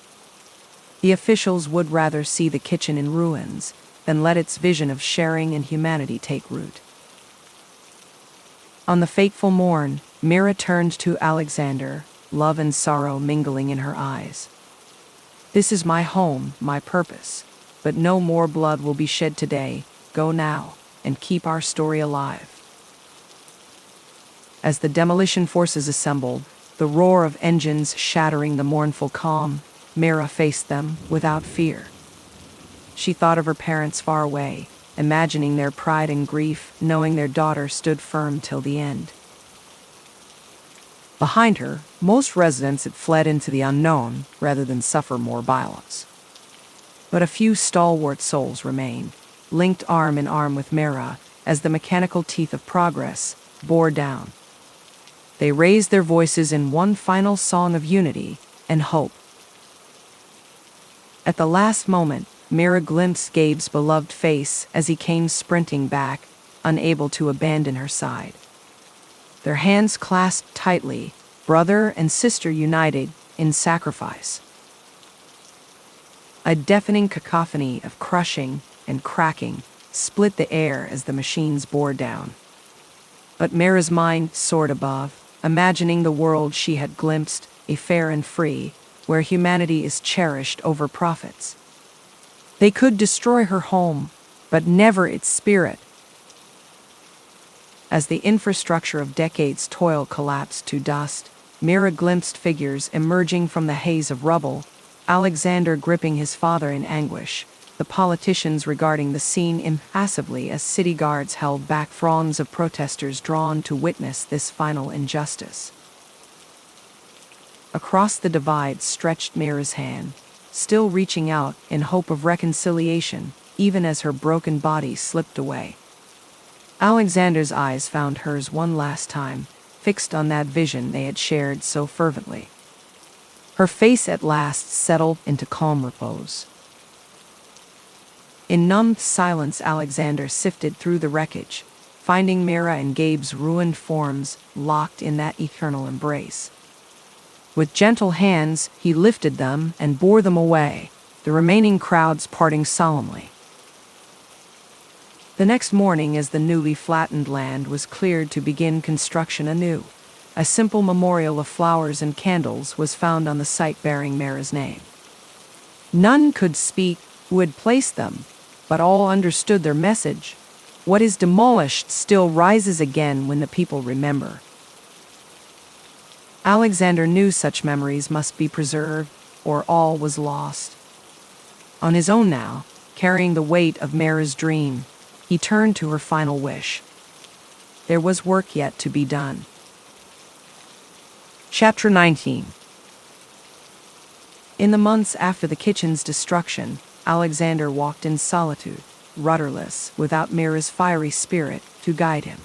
The officials would rather see the kitchen in ruins than let its vision of sharing and humanity take root. On the fateful morn, Mira turned to Alexander, love and sorrow mingling in her eyes. "This is my home, my purpose, but no more blood will be shed today. Go now, and keep our story alive." As the demolition forces assembled, the roar of engines shattering the mournful calm, Mira faced them without fear. She thought of her parents far away, imagining their pride and grief, knowing their daughter stood firm till the end. Behind her, most residents had fled into the unknown rather than suffer more violence. But a few stalwart souls remained, linked arm in arm with Mira as the mechanical teeth of progress bore down. They raised their voices in one final song of unity and hope. At the last moment, Mira glimpsed Gabe's beloved face as he came sprinting back, unable to abandon her side. Their hands clasped tightly, brother and sister united in sacrifice. A deafening cacophony of crushing and cracking split the air as the machines bore down. But Mira's mind soared above, imagining the world she had glimpsed, a fair and free, where humanity is cherished over profits. They could destroy her home, but never its spirit. As the infrastructure of decades' toil collapsed to dust, Mira glimpsed figures emerging from the haze of rubble, Alexander gripping his father in anguish, the politicians regarding the scene impassively as city guards held back throngs of protesters drawn to witness this final injustice. Across the divide stretched Mira's hand, still reaching out in hope of reconciliation, even as her broken body slipped away. Alexander's eyes found hers one last time, fixed on that vision they had shared so fervently. Her face at last settled into calm repose. In numbed silence, Alexander sifted through the wreckage, finding Mira and Gabe's ruined forms locked in that eternal embrace. With gentle hands, he lifted them and bore them away, the remaining crowds parting solemnly. The next morning, as the newly flattened land was cleared to begin construction anew, a simple memorial of flowers and candles was found on the site bearing Mira's name. None could speak who had placed them, but all understood their message. What is demolished still rises again when the people remember. Alexander knew such memories must be preserved, or all was lost. On his own now, carrying the weight of Mira's dream, he turned to her final wish. There was work yet to be done. Chapter 19. In the months after the kitchen's destruction, Alexander walked in solitude, rudderless, without Mira's fiery spirit to guide him.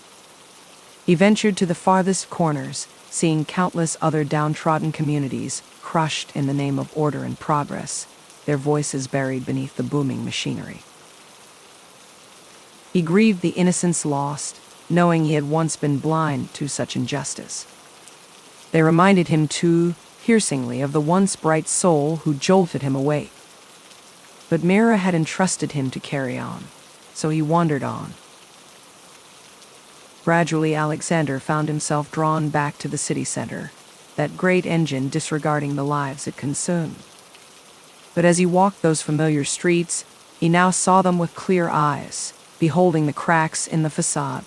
He ventured to the farthest corners, seeing countless other downtrodden communities crushed in the name of order and progress, their voices buried beneath the booming machinery. He grieved the innocence lost, knowing he had once been blind to such injustice. They reminded him too piercingly of the once bright soul who jolted him awake. But Mira had entrusted him to carry on, so he wandered on. Gradually, Alexander found himself drawn back to the city center, that great engine disregarding the lives it consumed. But as he walked those familiar streets, he now saw them with clear eyes, beholding the cracks in the facade.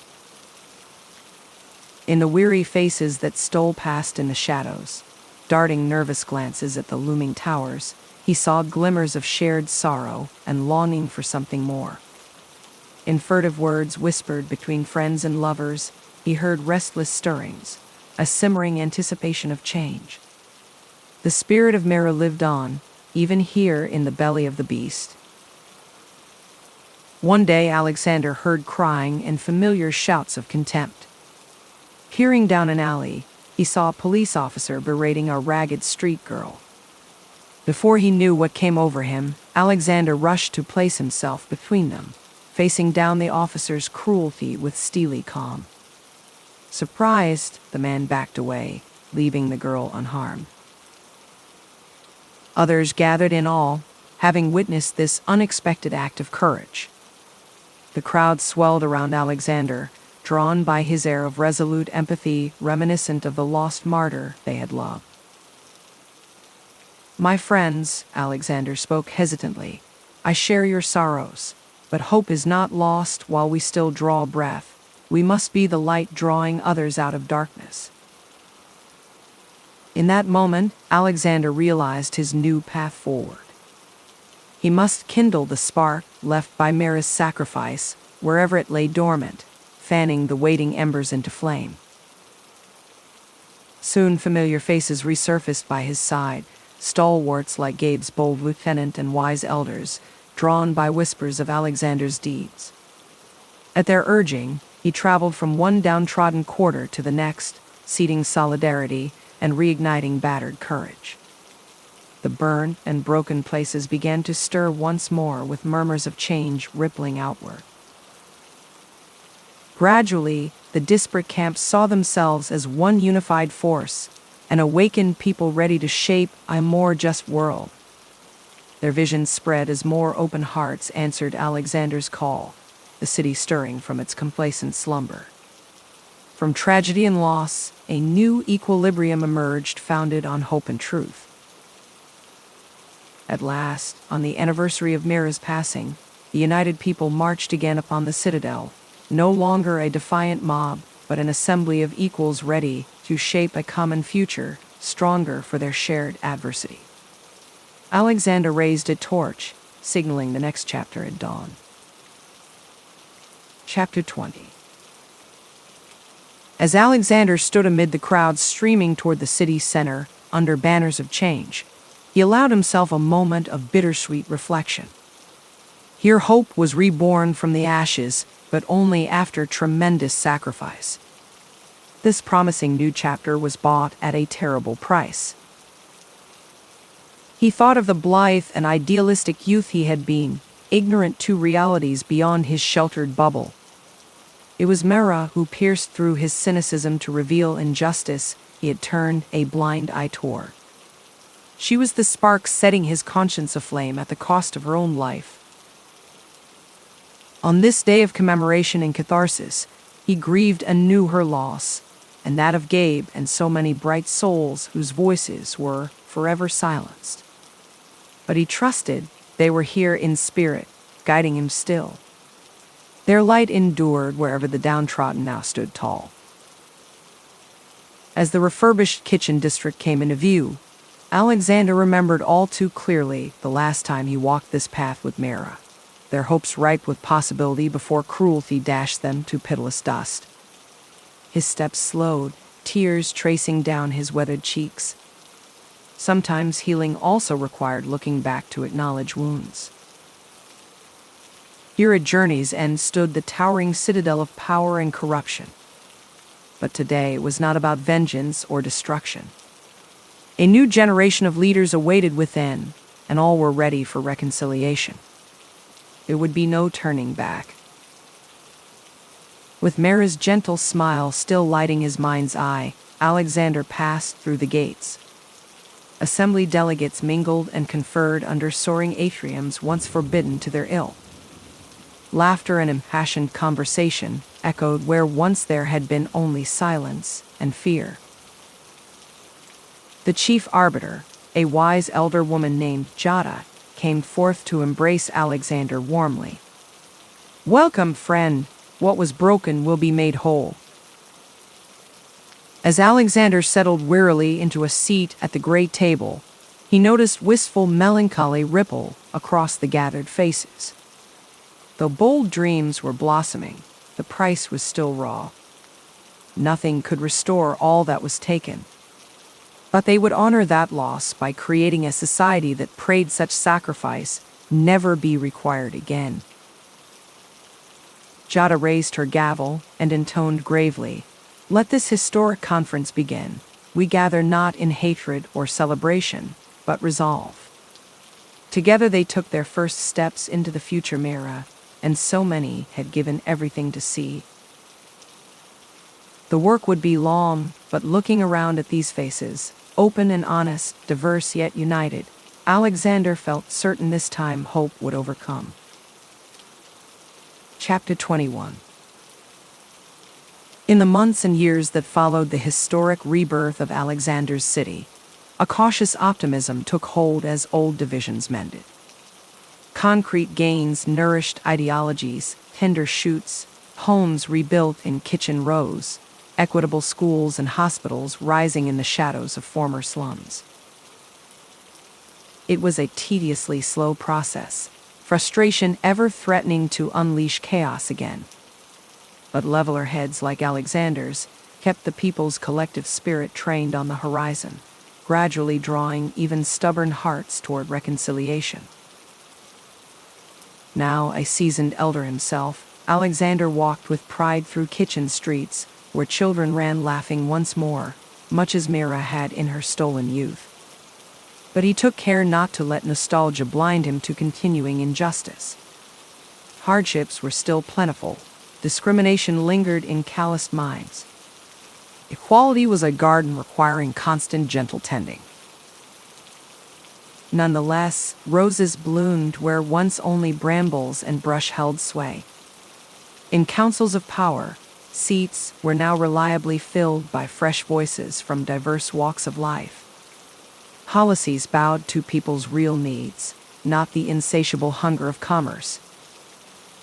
In the weary faces that stole past in the shadows, darting nervous glances at the looming towers, he saw glimmers of shared sorrow and longing for something more. In furtive words whispered between friends and lovers, he heard restless stirrings, a simmering anticipation of change. The spirit of Mira lived on, even here in the belly of the beast. One day Alexander heard crying and familiar shouts of contempt. Peering down an alley, he saw a police officer berating a ragged street girl. Before he knew what came over him, Alexander rushed to place himself between them, facing down the officer's cruelty with steely calm. Surprised, the man backed away, leaving the girl unharmed. Others gathered in awe, having witnessed this unexpected act of courage. The crowd swelled around Alexander, drawn by his air of resolute empathy reminiscent of the lost martyr they had loved. "My friends," Alexander spoke hesitantly, "I share your sorrows, but hope is not lost while we still draw breath. We must be the light drawing others out of darkness." In that moment, Alexander realized his new path forward. He must kindle the spark left by Mira's sacrifice wherever it lay dormant, fanning the waiting embers into flame. Soon familiar faces resurfaced by his side, stalwarts like Gabe's bold lieutenant and wise elders, drawn by whispers of Alexander's deeds. At their urging, he traveled from one downtrodden quarter to the next, seeding solidarity and reigniting battered courage. The burned and broken places began to stir once more with murmurs of change rippling outward. Gradually, the disparate camps saw themselves as one unified force, an awakened people ready to shape a more just world. Their visions spread as more open hearts answered Alexander's call, the city stirring from its complacent slumber. From tragedy and loss, a new equilibrium emerged founded on hope and truth. At last, on the anniversary of Mira's passing, the united people marched again upon the citadel, no longer a defiant mob, but an assembly of equals ready to shape a common future, stronger for their shared adversity. Alexander raised a torch, signaling the next chapter at dawn. Chapter 20. As Alexander stood amid the crowds streaming toward the city's center, under banners of change, he allowed himself a moment of bittersweet reflection. Here hope was reborn from the ashes, but only after tremendous sacrifice. This promising new chapter was bought at a terrible price. He thought of the blithe and idealistic youth he had been, ignorant to realities beyond his sheltered bubble. It was Mira who pierced through his cynicism to reveal injustice he had turned a blind eye toward. She was the spark setting his conscience aflame at the cost of her own life. On this day of commemoration and catharsis, he grieved anew her loss, and that of Gabe and so many bright souls whose voices were forever silenced. But he trusted they were here in spirit, guiding him still. Their light endured wherever the downtrodden now stood tall. As the refurbished kitchen district came into view, Alexander remembered all too clearly the last time he walked this path with Mira, their hopes ripe with possibility before cruelty dashed them to pitiless dust. His steps slowed, tears tracing down his weathered cheeks. Sometimes healing also required looking back to acknowledge wounds. Here at Journey's End stood the towering citadel of power and corruption. But today it was not about vengeance or destruction. A new generation of leaders awaited within, and all were ready for reconciliation. There would be no turning back. With Mara's gentle smile still lighting his mind's eye, Alexander passed through the gates. Assembly delegates mingled and conferred under soaring atriums once forbidden to their ill. Laughter and impassioned conversation echoed where once there had been only silence and fear. The chief arbiter, a wise elder woman named Jada, came forth to embrace Alexander warmly. "Welcome, friend. What was broken will be made whole." As Alexander settled wearily into a seat at the great table, he noticed wistful melancholy ripple across the gathered faces. Though bold dreams were blossoming, the price was still raw. Nothing could restore all that was taken. But they would honor that loss by creating a society that prayed such sacrifice never be required again. Jada raised her gavel and intoned gravely, "Let this historic conference begin. We gather not in hatred or celebration, but resolve." Together they took their first steps into the future Mara, and so many had given everything to see. The work would be long, but looking around at these faces, open and honest, diverse yet united, Alexander felt certain this time hope would overcome. Chapter 21. In the months and years that followed the historic rebirth of Alexander's city, a cautious optimism took hold as old divisions mended. Concrete gains nourished ideologies, tender shoots, homes rebuilt in kitchen rows, equitable schools and hospitals rising in the shadows of former slums. It was a tediously slow process, frustration ever threatening to unleash chaos again. But leveler heads like Alexander's kept the people's collective spirit trained on the horizon, gradually drawing even stubborn hearts toward reconciliation. Now a seasoned elder himself, Alexander walked with pride through kitchen streets, where children ran laughing once more, much as Mira had in her stolen youth. But he took care not to let nostalgia blind him to continuing injustice. Hardships were still plentiful, discrimination lingered in calloused minds. Equality was a garden requiring constant gentle tending. Nonetheless, roses bloomed where once only brambles and brush held sway. In councils of power, seats were now reliably filled by fresh voices from diverse walks of life. Policies bowed to people's real needs, not the insatiable hunger of commerce.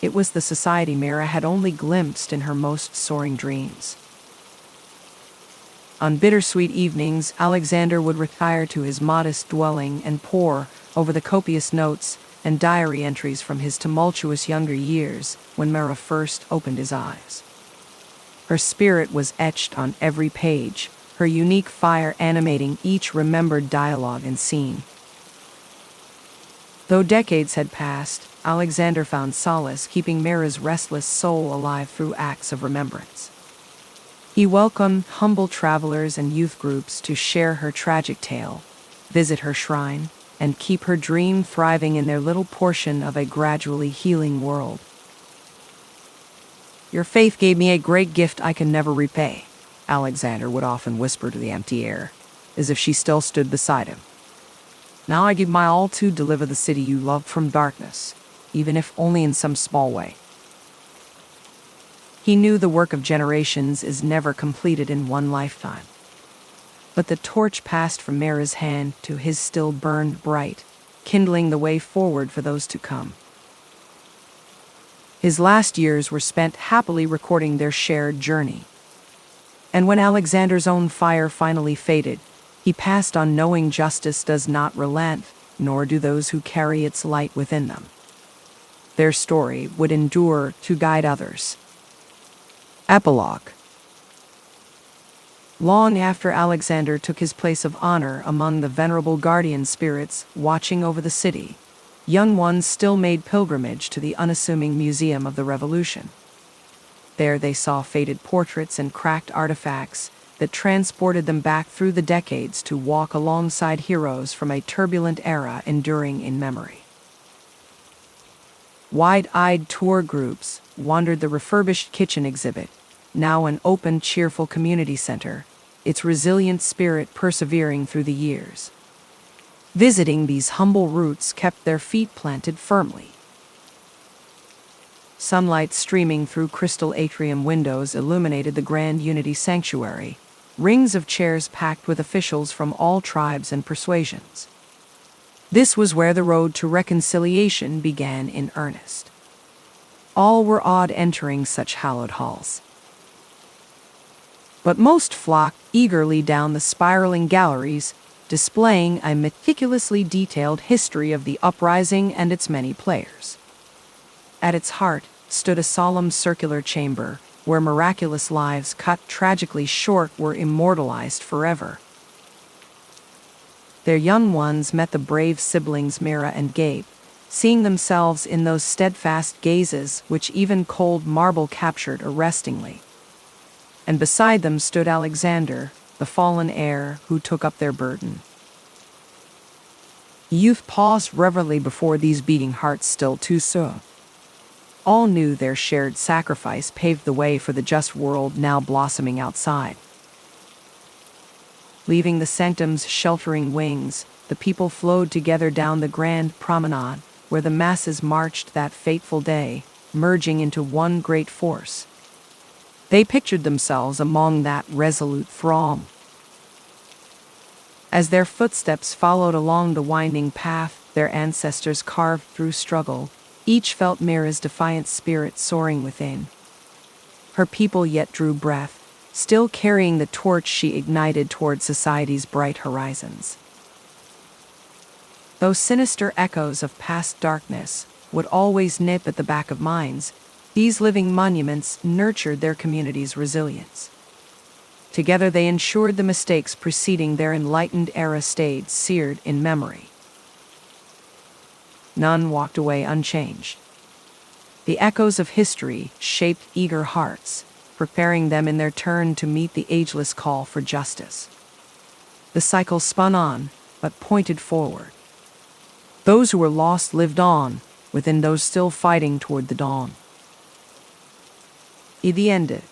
It was the society Mira had only glimpsed in her most soaring dreams. On bittersweet evenings, Alexander would retire to his modest dwelling and pore over the copious notes and diary entries from his tumultuous younger years when Mira first opened his eyes. Her spirit was etched on every page, her unique fire animating each remembered dialogue and scene. Though decades had passed, Alexander found solace keeping Mira's restless soul alive through acts of remembrance. He welcomed humble travelers and youth groups to share her tragic tale, visit her shrine, and keep her dream thriving in their little portion of a gradually healing world. "Your faith gave me a great gift I can never repay," Alexander would often whisper to the empty air, as if she still stood beside him. "Now I give my all to deliver the city you loved from darkness, even if only in some small way." He knew the work of generations is never completed in one lifetime. But the torch passed from Mira's hand to his still burned bright, kindling the way forward for those to come. His last years were spent happily recording their shared journey. And when Alexander's own fire finally faded, he passed on knowing justice does not relent, nor do those who carry its light within them. Their story would endure to guide others. Epilogue. Long after Alexander took his place of honor among the venerable guardian spirits watching over the city, young ones still made pilgrimage to the unassuming Museum of the Revolution. There they saw faded portraits and cracked artifacts that transported them back through the decades to walk alongside heroes from a turbulent era enduring in memory. Wide-eyed tour groups wandered the refurbished kitchen exhibit, now an open, cheerful community center, its resilient spirit persevering through the years. Visiting these humble roots kept their feet planted firmly. Sunlight streaming through crystal atrium windows illuminated the Grand Unity Sanctuary, rings of chairs packed with officials from all tribes and persuasions. This was where the road to reconciliation began in earnest. All were awed entering such hallowed halls. But most flocked eagerly down the spiraling galleries, displaying a meticulously detailed history of the uprising and its many players. At its heart stood a solemn circular chamber, where miraculous lives cut tragically short were immortalized forever. Their young ones met the brave siblings Mira and Gabe, seeing themselves in those steadfast gazes which even cold marble captured arrestingly. And beside them stood Alexander, the fallen heir who took up their burden. Youth paused reverently before these beating hearts still too soon. All knew their shared sacrifice paved the way for the just world now blossoming outside. Leaving the sanctum's sheltering wings, the people flowed together down the grand promenade, where the masses marched that fateful day, merging into one great force. They pictured themselves among that resolute throng. As their footsteps followed along the winding path their ancestors carved through struggle, each felt Mira's defiant spirit soaring within. Her people yet drew breath, still carrying the torch she ignited toward society's bright horizons. Though sinister echoes of past darkness would always nip at the back of minds, these living monuments nurtured their community's resilience. Together they ensured the mistakes preceding their enlightened era stayed seared in memory. None walked away unchanged. The echoes of history shaped eager hearts, preparing them in their turn to meet the ageless call for justice. The cycle spun on, but pointed forward. Those who were lost lived on, within those still fighting toward the dawn. The end.